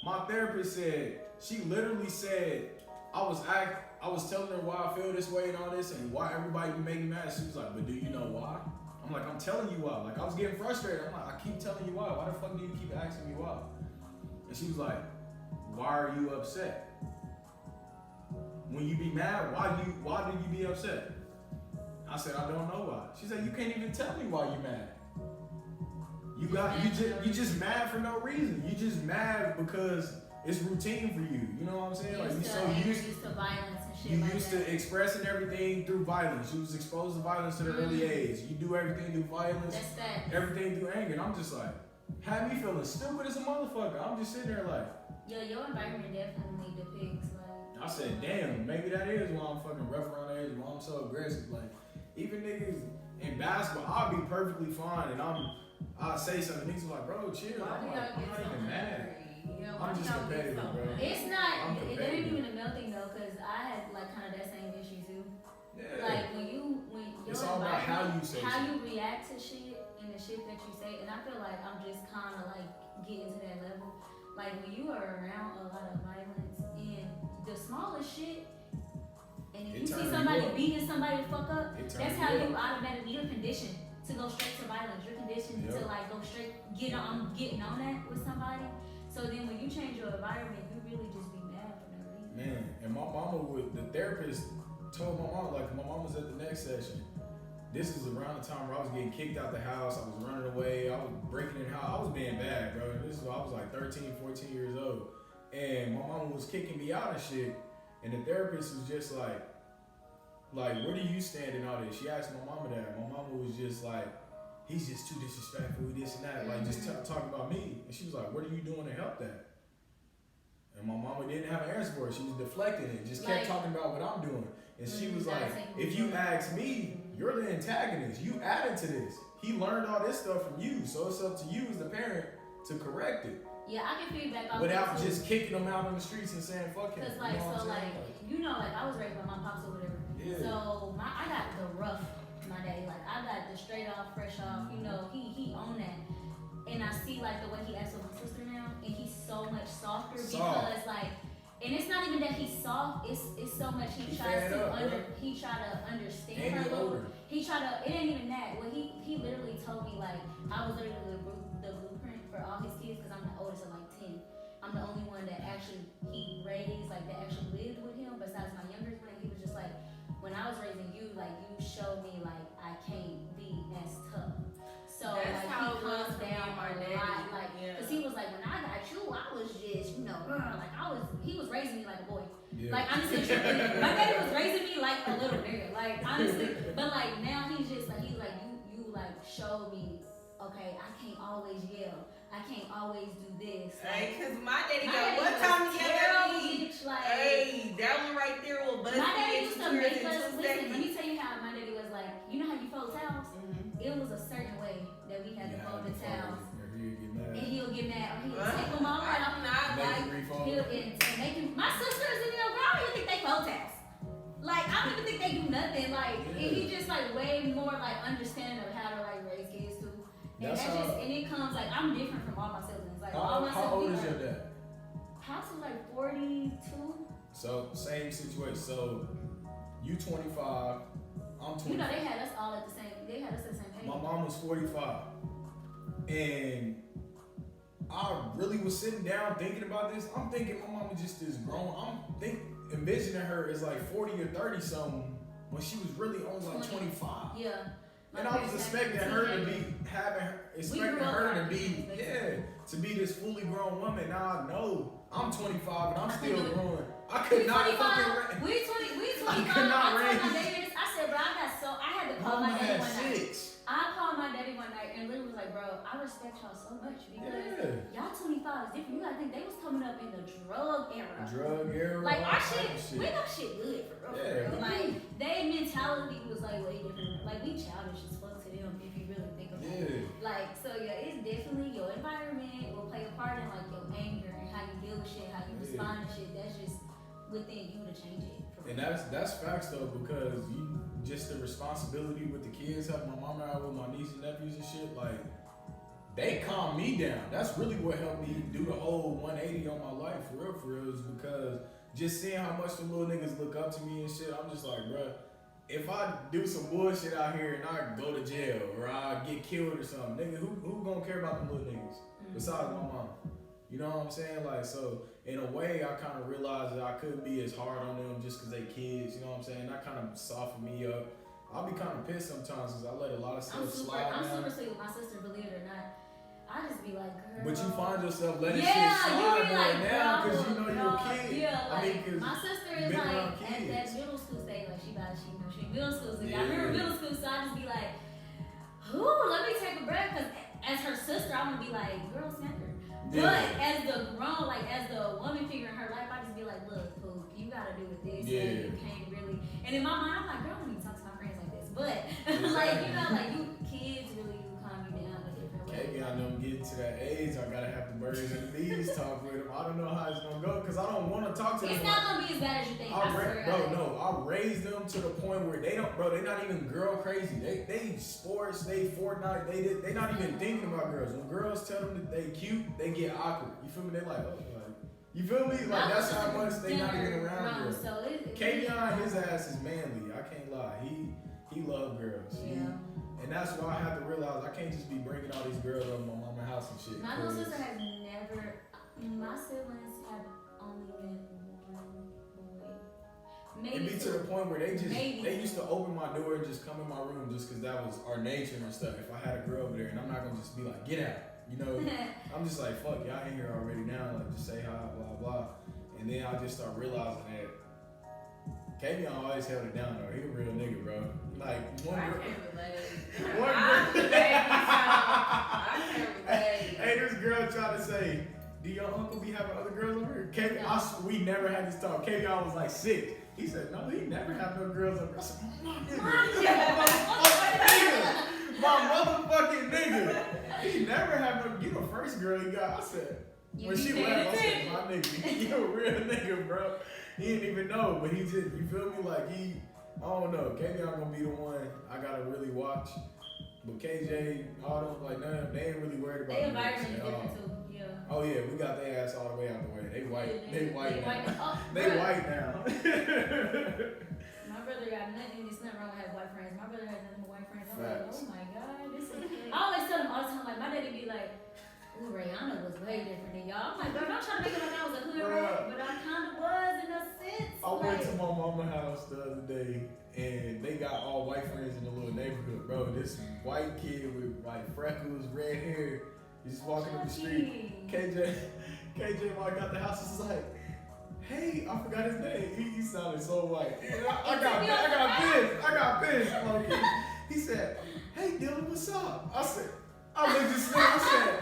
My therapist said, she literally said, I was telling her why I feel this way and all this and why everybody be making me mad. She was like, but do you know why? I'm like, I'm telling you why. Like I was getting frustrated. I'm like, I keep telling you why. Why the fuck do you keep asking me why? And she was like, why are you upset? When you be mad, why do you be upset? I said, I don't know why. She said, you can't even tell me why you mad. You just mad for no reason. You just mad because it's routine for you. You know what I'm saying? Like you so used to violence and shit. You like used that. to expressing everything through violence. You was exposed to violence at an early age. You do everything through violence. That's that. Everything through anger. And I'm just like, had me feeling stupid as a motherfucker. I'm just sitting there like, yeah, your environment definitely depicts like. I said, damn, maybe that is why I'm fucking rough around the edge, why I'm so aggressive. Like, even niggas in basketball, I'll be perfectly fine, and I'll say something. Niggas are like, bro, chill. I'm like, I'm not even mad. I'm just competitive, bro. It's not. It ain't even a male thing though, cause I had like kind of that same issue too. Yeah. Like when your it's all about how you say how shit. you react to shit and the shit that you say, and I feel like I'm just kind of like getting to that level. Like when you are around a lot of violence and the smallest shit, and if you see somebody beating somebody to fuck up, that's how you automatically, you're conditioned to go straight to violence. You're conditioned to like go straight, getting on that with somebody. So then when you change your environment, you really just be mad for no reason. Man, and my mama the therapist told my mom, like my mom was at the next session. This is around the time where I was getting kicked out the house. I was running away. I was breaking in the house. I was being bad, bro. I was like 13, 14 years old. And my mama was kicking me out and shit. And the therapist was just like, where do you stand in all this? She asked my mama that. My mama was just like, he's just too disrespectful, this and that. Like, just talking about me. And she was like, what are you doing to help that? And my mama didn't have an answer for it. She was deflecting it. Just kept talking about what I'm doing. And she was like, if you ask me, you're the antagonist. You added to this. He learned all this stuff from you. So it's up to you as the parent to correct it. Yeah, I can feedback off without just kicking them out on the streets and saying, fuck him. Cause like, I was raised by my pops or whatever. Yeah. So I got the rough, my daddy. Like I got the straight off, fresh off. You know, he owned that. And I see like the way he acts with my sister now, and he's so much softer because like, and it's not even that he's soft. It's so much he tries to understand her. It ain't even that. Well, he literally told me like I was literally the blueprint for all his kids because I'm the oldest of like 10. I'm the only one that actually he raised, like that actually lived with him besides my youngest one. He was just like, when I was raising you, like you showed me like I can't be as tough. So that's like how he calms down a lot, like cause he was like when I got you, I was just like he was raising me like a boy. Yeah. Like honestly, my daddy was raising me like a little nigga. Like honestly, but like now he's like you like showed me. Okay, I can't always yell. I can't always do this. Like, cause my daddy got one time to yell at me. Like, hey, that one right there will bust me. My daddy used to make us listen. Let me tell you how my daddy was like. You know how you fold towels? Mm-hmm. It was a certain way that we had to fold the towels. And he'll get mad. Or he'll take them all right off. He'll make him. My sisters and girl, I don't even think they fold towels. Like I don't even think they do nothing. Like and he just like way more like understanding of how to like raise kids too. And and it comes like I'm different from all my siblings. Like all my siblings. How old is your dad? Pops is like 42. So same situation. So you 25, I'm 25. You know they had us all at the same. They had us at the same age. My mom was 45, and I really was sitting down thinking about this. I'm thinking my mama just is grown. Envisioning her as like 40 or 30 something when she was really only like 25. Yeah. And I was expecting her to be to be this fully grown woman. Now I know I'm 25 and I'm still growing. I could not fucking We 25. I told my daddy this. I said, bro, I had to call my daddy one night. I called my daddy one night and literally was like, bro, I respect y'all so much because y'all 25 is different. You gotta think they was coming up in the drug era. Like our shit, we got shit good for real. Yeah. Like their mentality was like way different. Like we childish as fuck to them if you really think about it. Like so yeah, it's definitely your environment will play a part in like your anger and how you deal with shit, how you respond to shit. That's just within you to change it. And that's facts though, because you just the responsibility with the kids, helping my mama out with my nieces and nephews and shit, like they calm me down. That's really what helped me do the whole 180 on my life for real, is because just seeing how much the little niggas look up to me and shit, I'm just like, bruh, if I do some bullshit out here and I go to jail or I get killed or something, nigga, who gonna care about the little niggas besides my mom? You know what I'm saying? Like, so in a way, I kind of realized that I couldn't be as hard on them just because they kids. You know what I'm saying? That kind of softened me up. I'll be kind of pissed sometimes because I let a lot of stuff slide. I'm super sweet with my sister, believe it or not. I just be like, girl. But you find yourself letting shit slide right now because you know you're a kid. Yeah, like, I mean, my sister is like at that middle school stage. Like, she in middle school. So I remember middle school, so I just be like, ooh, let me take a breath. Because as her sister, I'm going to be like, girl, smack her. But as the grown, like as the woman figure in her life, I just be like, look, Pooh, you gotta do with this. Yeah. You can't really. And in my mind, I'm like, girl, I don't need to talk to my friends like this. But like, you know, like you kids really do calm you down a different way. Maybe I know I'm getting to that age. I gotta have the birds and the bees talk with them. I don't know how it's gonna go because I don't want to talk to them. It's not gonna be as bad as you think. I raised them to the point where they don't, bro. They're not even girl crazy. They sports, they Fortnite. They not even thinking about girls. When girls tell them that they cute, they get awkward. You feel me? They like, oh, like, you feel me? Like that's how much they not even around girls. So Kavion, his ass is manly. I can't lie. He love girls. And that's why I have to realize I can't just be bringing all these girls up my mama's house and shit. My little sister has never. My siblings have only met one boy. Maybe it be to the point where they used to open my door and just come in my room just because that was our nature and stuff. If I had a girl over there, and I'm not gonna just be like, get out, you know. I'm just like, fuck, y'all in here already now, like just say hi, blah blah. And then I just start realizing that Kavion always held it down though. He a real nigga, bro. Like one girl. Hey, this girl tried to say, do your uncle be having other girls over here? We never had this talk. Kavion was like 6. He said, no, he never had no girls over here. I said, my motherfucking nigga. He never had no, you the first girl he got. I said, when she left, I said, my nigga, you a real nigga, bro. He didn't even know, but he just, you feel me? Like I don't know. Kavion gonna be the one I gotta really watch. But KJ, all them, like none of them, they ain't really worried about. They environment is different too. Yeah. Oh yeah, we got their ass all the way out the way. They white. They white now. They white now. My brother got nothing. There's nothing wrong with having white friends. My brother has nothing but white friends. I'm like, oh my god, this is. I always tell them all the time. Like my daddy be like, ooh, Rihanna was way different than y'all. I'm like, bro, don't try to make it like I was a hood rat, but I kind of was in a sense. I went to my mama's house the other day, and they got all white friends in the little neighborhood, bro. This white kid with like freckles, red hair, he's just walking up the street. KJ walked out the house, was like, hey, I forgot his name. He sounded so white. I got pissed. Like, he said, hey, Dylan, what's up? I looked at him,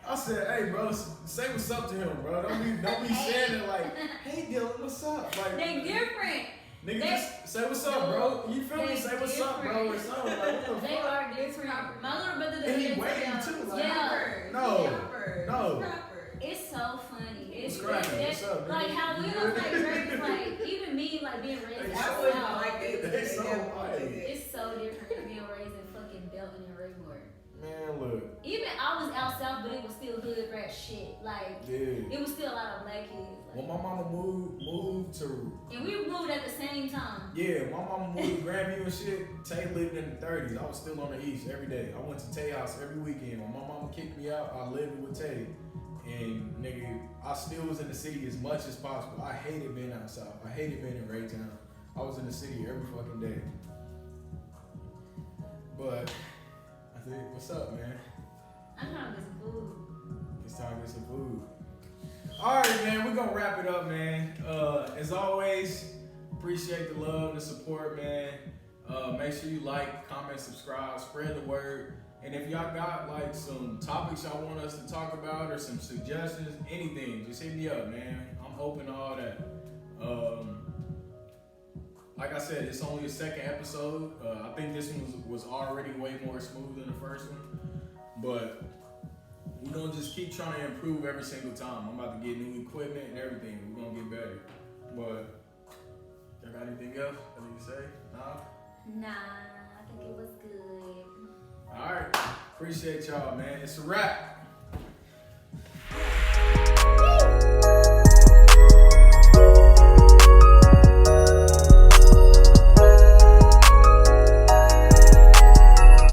I said, hey, bro, say what's up to him, bro. Don't be saying it like, hey, Dylan, what's up? Like, they different. Nigga, just say what's up, bro. You feel me? Say what's up, bro, or something. Like, what the fuck? They are different. My little brother and he waiting too. Like, yeah. No. It's so funny. It's what's up, like how we don't like raised, like even me like being raised. They so white. It's so different being raised in fucking Belton and Raymore. Man, look. Even I was out south, but it was still hood rat shit. Like, it was still a lot of black kids. Like, when my mama moved to... And we moved at the same time. Yeah, my mama moved to Grandview and shit. Tay lived in the 30s. I was still on the east every day. I went to Tay house every weekend. When my mama kicked me out, I lived with Tay. And, nigga, I still was in the city as much as possible. I hated being out south. I hated being in Raytown. I was in the city every fucking day. But... what's up, man? I'm trying to get some food. It's time to get some food. Alright, man, we're gonna wrap it up, man. As always, appreciate the love, the support, man. Make sure you like, comment, subscribe, spread the word. And if y'all got like some topics y'all want us to talk about or some suggestions, anything, just hit me up, man. I'm open to all that. Like I said, it's only a second episode. I think this one was already way more smooth than the first one. But we're going to just keep trying to improve every single time. I'm about to get new equipment and everything. We're going to get better. But y'all got anything else I need to say? Nah, I think it was good. All right. Appreciate y'all, man. It's a wrap.